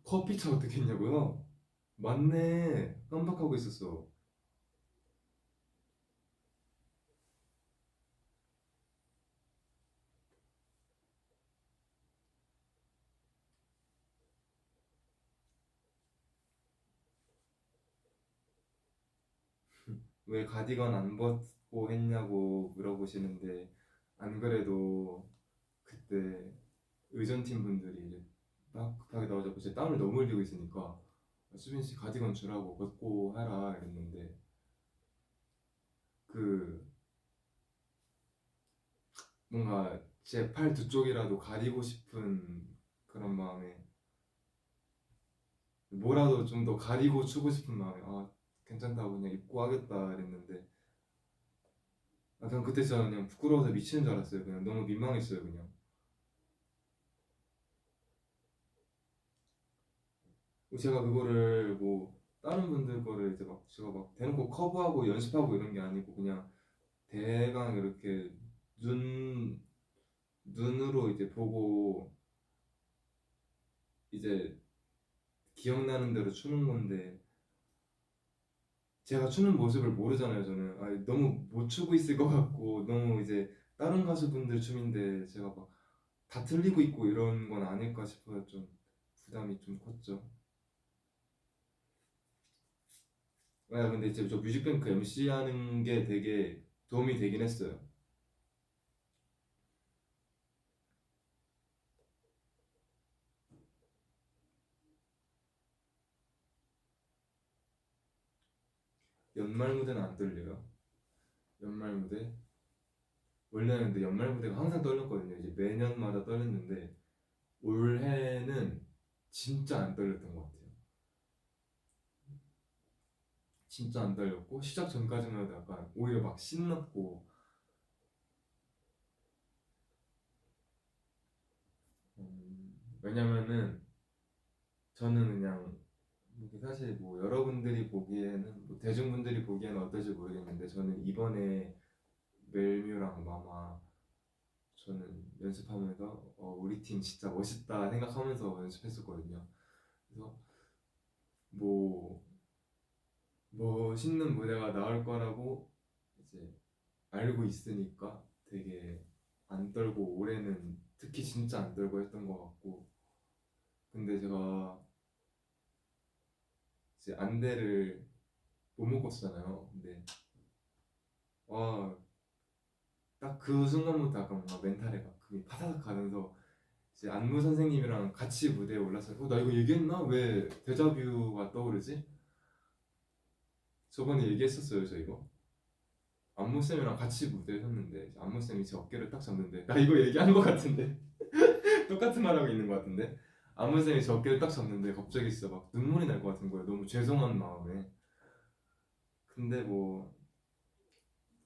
커피차 어떻게 했냐고요? 맞네. 깜빡하고 있었어. 왜 가디건 안 벗고 했냐고 물어보시는데, 안 그래도 그때 의전팀 분들이 이제 막 급하게 나와서 제 땀을 너무 흘리고 있으니까 수빈 씨 가디건 주라고 벗고 하라 이랬는데, 그 뭔가 제 팔 두 쪽이라도 가리고 싶은 그런 마음에, 뭐라도 좀 더 가리고 추고 싶은 마음에, 아 괜찮다고 그냥 입고 하겠다 이랬는데, 아 그냥 그때 진짜 그냥 부끄러워서 미치는 줄 알았어요. 그냥 너무 민망했어요. 그냥 제가 그거를 뭐 다른 분들 거를 이제 막 제가 막 대놓고 커버하고 연습하고 이런 게 아니고, 그냥 대강 이렇게 눈 눈으로 이제 보고 이제 기억나는 대로 추는 건데, 제가 추는 모습을 모르잖아요. 저는 너무 못 추고 있을 것 같고, 너무 이제 다른 가수분들 춤인데 제가 막 다 틀리고 있고 이런 건 아닐까 싶어요. 좀 부담이 좀 컸죠. 근데 이제 저 뮤직뱅크 MC 하는 게 되게 도움이 되긴 했어요. 연말 무대는 안 떨려요. 연말 무대 원래는, 근데 연말 무대가 항상 떨렸거든요. 이제 매년마다 떨렸는데 올해는 진짜 안 떨렸던 것 같아요. 진짜 안 떨렸고, 시작 전까지만 해도 약간 오히려 막 신났고, 왜냐면은 저는 그냥 이게 사실 뭐 여러분들이 보기에는, 뭐 대중분들이 보기에는 어떨지 모르겠는데, 저는 이번에 멜뮤랑 마마 저는 연습하면서 우리 팀 진짜 멋있다 생각하면서 연습했었거든요. 그래서 뭐 멋있는 무대가 나올 거라고 이제 알고 있으니까 되게 안 떨고, 올해는 특히 진짜 안 떨고 했던 것 같고. 근데 제가 이제 안대를 못 묶었잖아요. 근데 와, 딱 그 순간부터 약간 뭔가 멘탈에 막 그게 파사삭 가면서 이제 안무 선생님이랑 같이 무대에 올랐어요. 나 이거 얘기했나? 왜 데자뷰가 떠오르지? 저번에 얘기했었어요, 저 이거. 안무쌤이랑 같이 무대에 섰는데 안무쌤이 제 어깨를 딱 잡는데, 나 이거 얘기한 것 같은데 똑같은 말 하고 있는 것 같은데, 안무쌤이 제 어깨를 딱 잡는데 갑자기 진짜 막 눈물이 날 것 같은 거예요. 너무 죄송한 마음에. 근데 뭐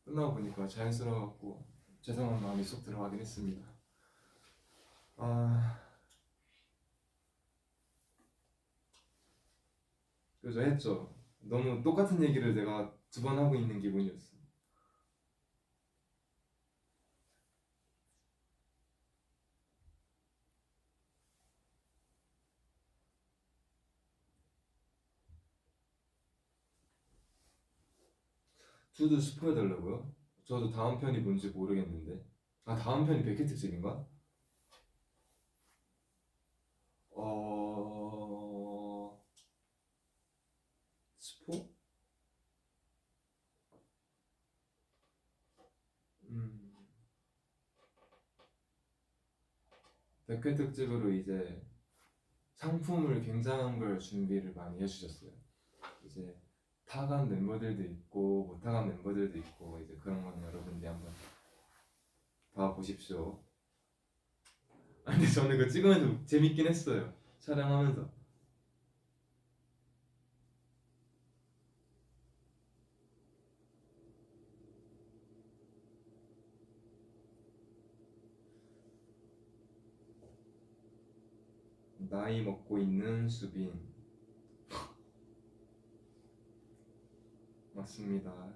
끝나고 보니까 자연스러워갖고 죄송한 마음이 쏙 들어가긴 했습니다. 아, 그죠, 했죠. 너무 똑같은 얘기를 내가 두 번 하고 있는 기분이었어. 투도 스포해달라고요? 저도 다음 편이 뭔지 모르겠는데. 아, 다음 편이 백회 특집인가? 어... 스포? 음... 백회 특집으로 이제 상품을 굉장한 걸 준비를 많이 해주셨어요. 이제 타간 멤버들도 있고 못 타간 멤버들도 있고, 이제 그런 거는 여러분들이 한번 봐보십시오. 근데 저는 그거 찍으면서 재밌긴 했어요. 촬영하면서. 나이 먹고 있는 수빈. 맞습니다.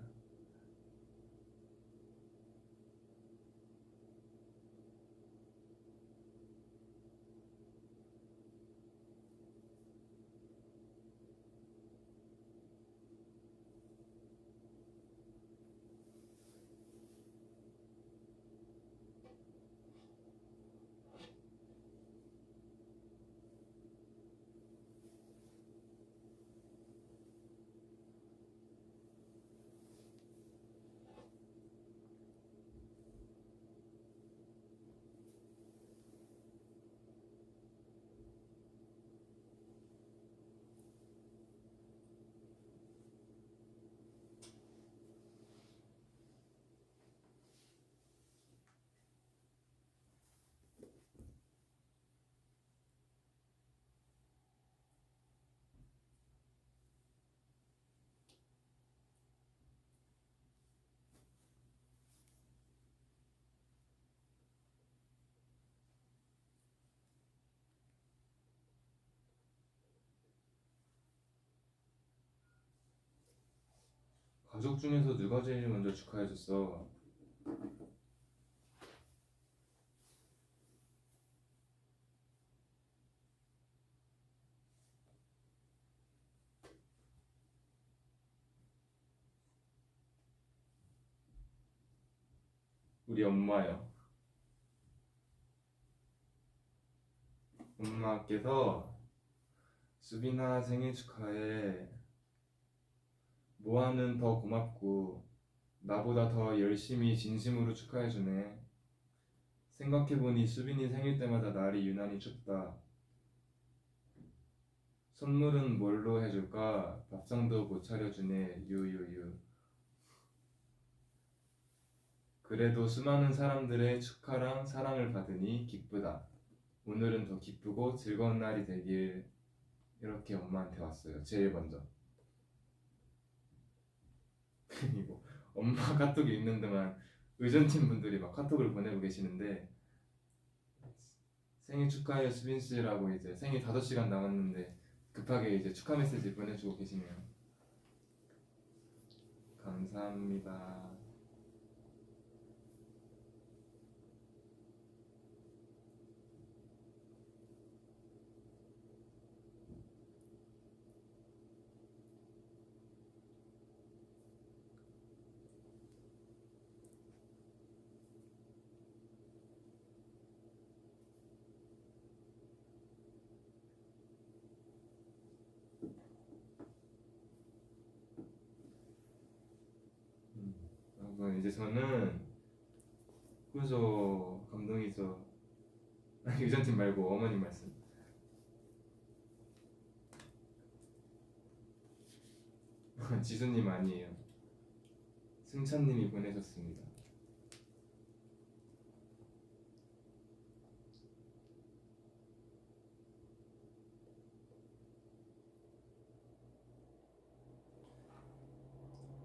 가족 중에서 누가 제일 먼저 축하해줬어? 우리 엄마요. 엄마께서 수빈아 생일 축하해. 모아는 더 고맙고 나보다 더 열심히 진심으로 축하해주네. 생각해보니 수빈이 생일 때마다 날이 유난히 춥다. 선물은 뭘로 해줄까? 밥상도 못 차려주네. 유유유. 그래도 수많은 사람들의 축하랑 사랑을 받으니 기쁘다. 오늘은 더 기쁘고 즐거운 날이 되길. 이렇게 엄마한테 왔어요. 제일 먼저. 그리고 엄마 카톡이 있는 동안 의전팀 분들이 막 카톡을 보내고 계시는데 생일 축하해요 수빈 씨라고 이제 생일 5시간 남았는데 급하게 이제 축하 메시지 보내주고 계시네요. 감사합니다. 여러분 이제 저는 그죠 감동이죠. 의전팀 말고 어머님 말씀. 지수님 아니에요. 승찬님이 보내셨습니다.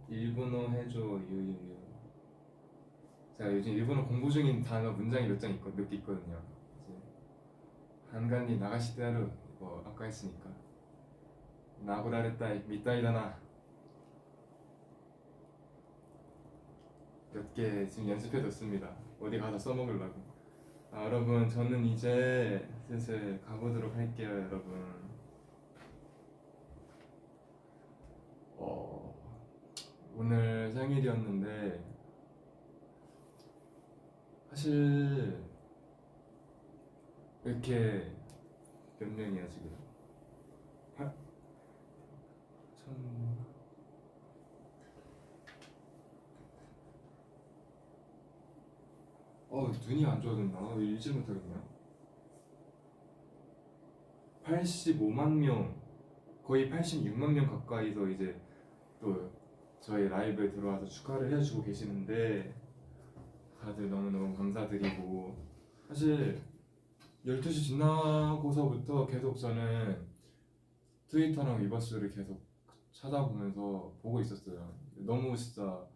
일본어 해줘 유유유. 제가 요즘 일본어 공부 중인 단어 문장이 몇 개 있거든요. 이제 한간니 나가시대하루 뭐 아까 했으니까 나고다랬다이 미따이다나 몇 개 지금 연습해뒀습니다. 어디 가서 써먹으려고. 여러분 저는 이제 슬슬 가보도록 할게요. 여러분 어, 오늘 생일이었는데 사실 이렇게 몇 년이야 지금? 8? 천... 눈이 안 좋아졌나? 왜 읽지 못하겠냐? 85만 명, 거의 86만 명 가까이서 이제 또 저희 라이브에 들어와서 축하를 해주고 계시는데 다들 너무너무 감사드리고 사실 12시 지나고서부터 계속 저는 트위터랑 위버스를 계속 찾아보면서 보고 있었어요. 너무 진짜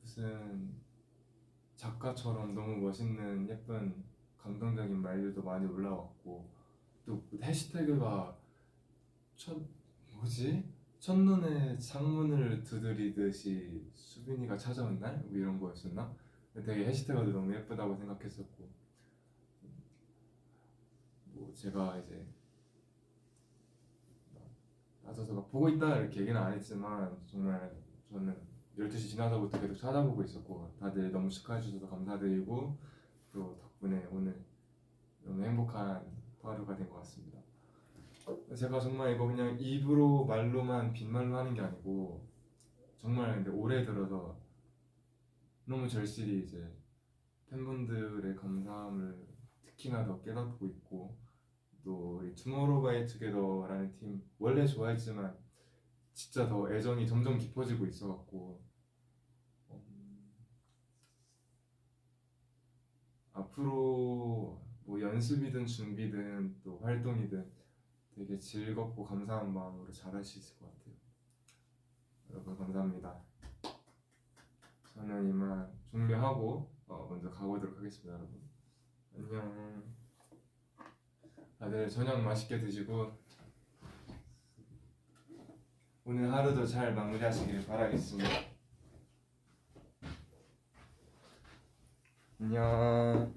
무슨 작가처럼 너무 멋있는 예쁜 감동적인 말들도 많이 올라왔고 또 해시태그가 첫 뭐지? 첫눈에 창문을 두드리듯이 수빈이가 찾아온 날? 뭐 이런 거였었나? 되게 해시태그도 너무 예쁘다고 생각했었고 뭐 제가 이제 나서서 막 보고 있다 이렇게 얘기는 안 했지만 정말 저는 12시 지나서부터 계속 찾아보고 있었고 다들 너무 축하해 주셔서 감사드리고 또 덕분에 오늘 너무 행복한 하루가 된 것 같습니다. 제가 정말 이거 그냥 입으로 말로만 빈말로 하는 게 아니고 정말 근데 올해 들어서 너무 절실히 이제 팬분들의 감사함을 특히나 더 깨닫고 있고 또 우리 투모로우바이투게더라는 팀 원래 좋아했지만 진짜 더 애정이 점점 깊어지고 있어갖고 앞으로 뭐 연습이든 준비든 또 활동이든 되게 즐겁고 감사한 마음으로 잘할 수 있을 것 같아요. 여러분 감사합니다. 저는 이만 종료하고 먼저 가보도록 하겠습니다. 여러분 안녕. 다들 저녁 맛있게 드시고 오늘 하루도 잘 마무리하시길 바라겠습니다. 안녕.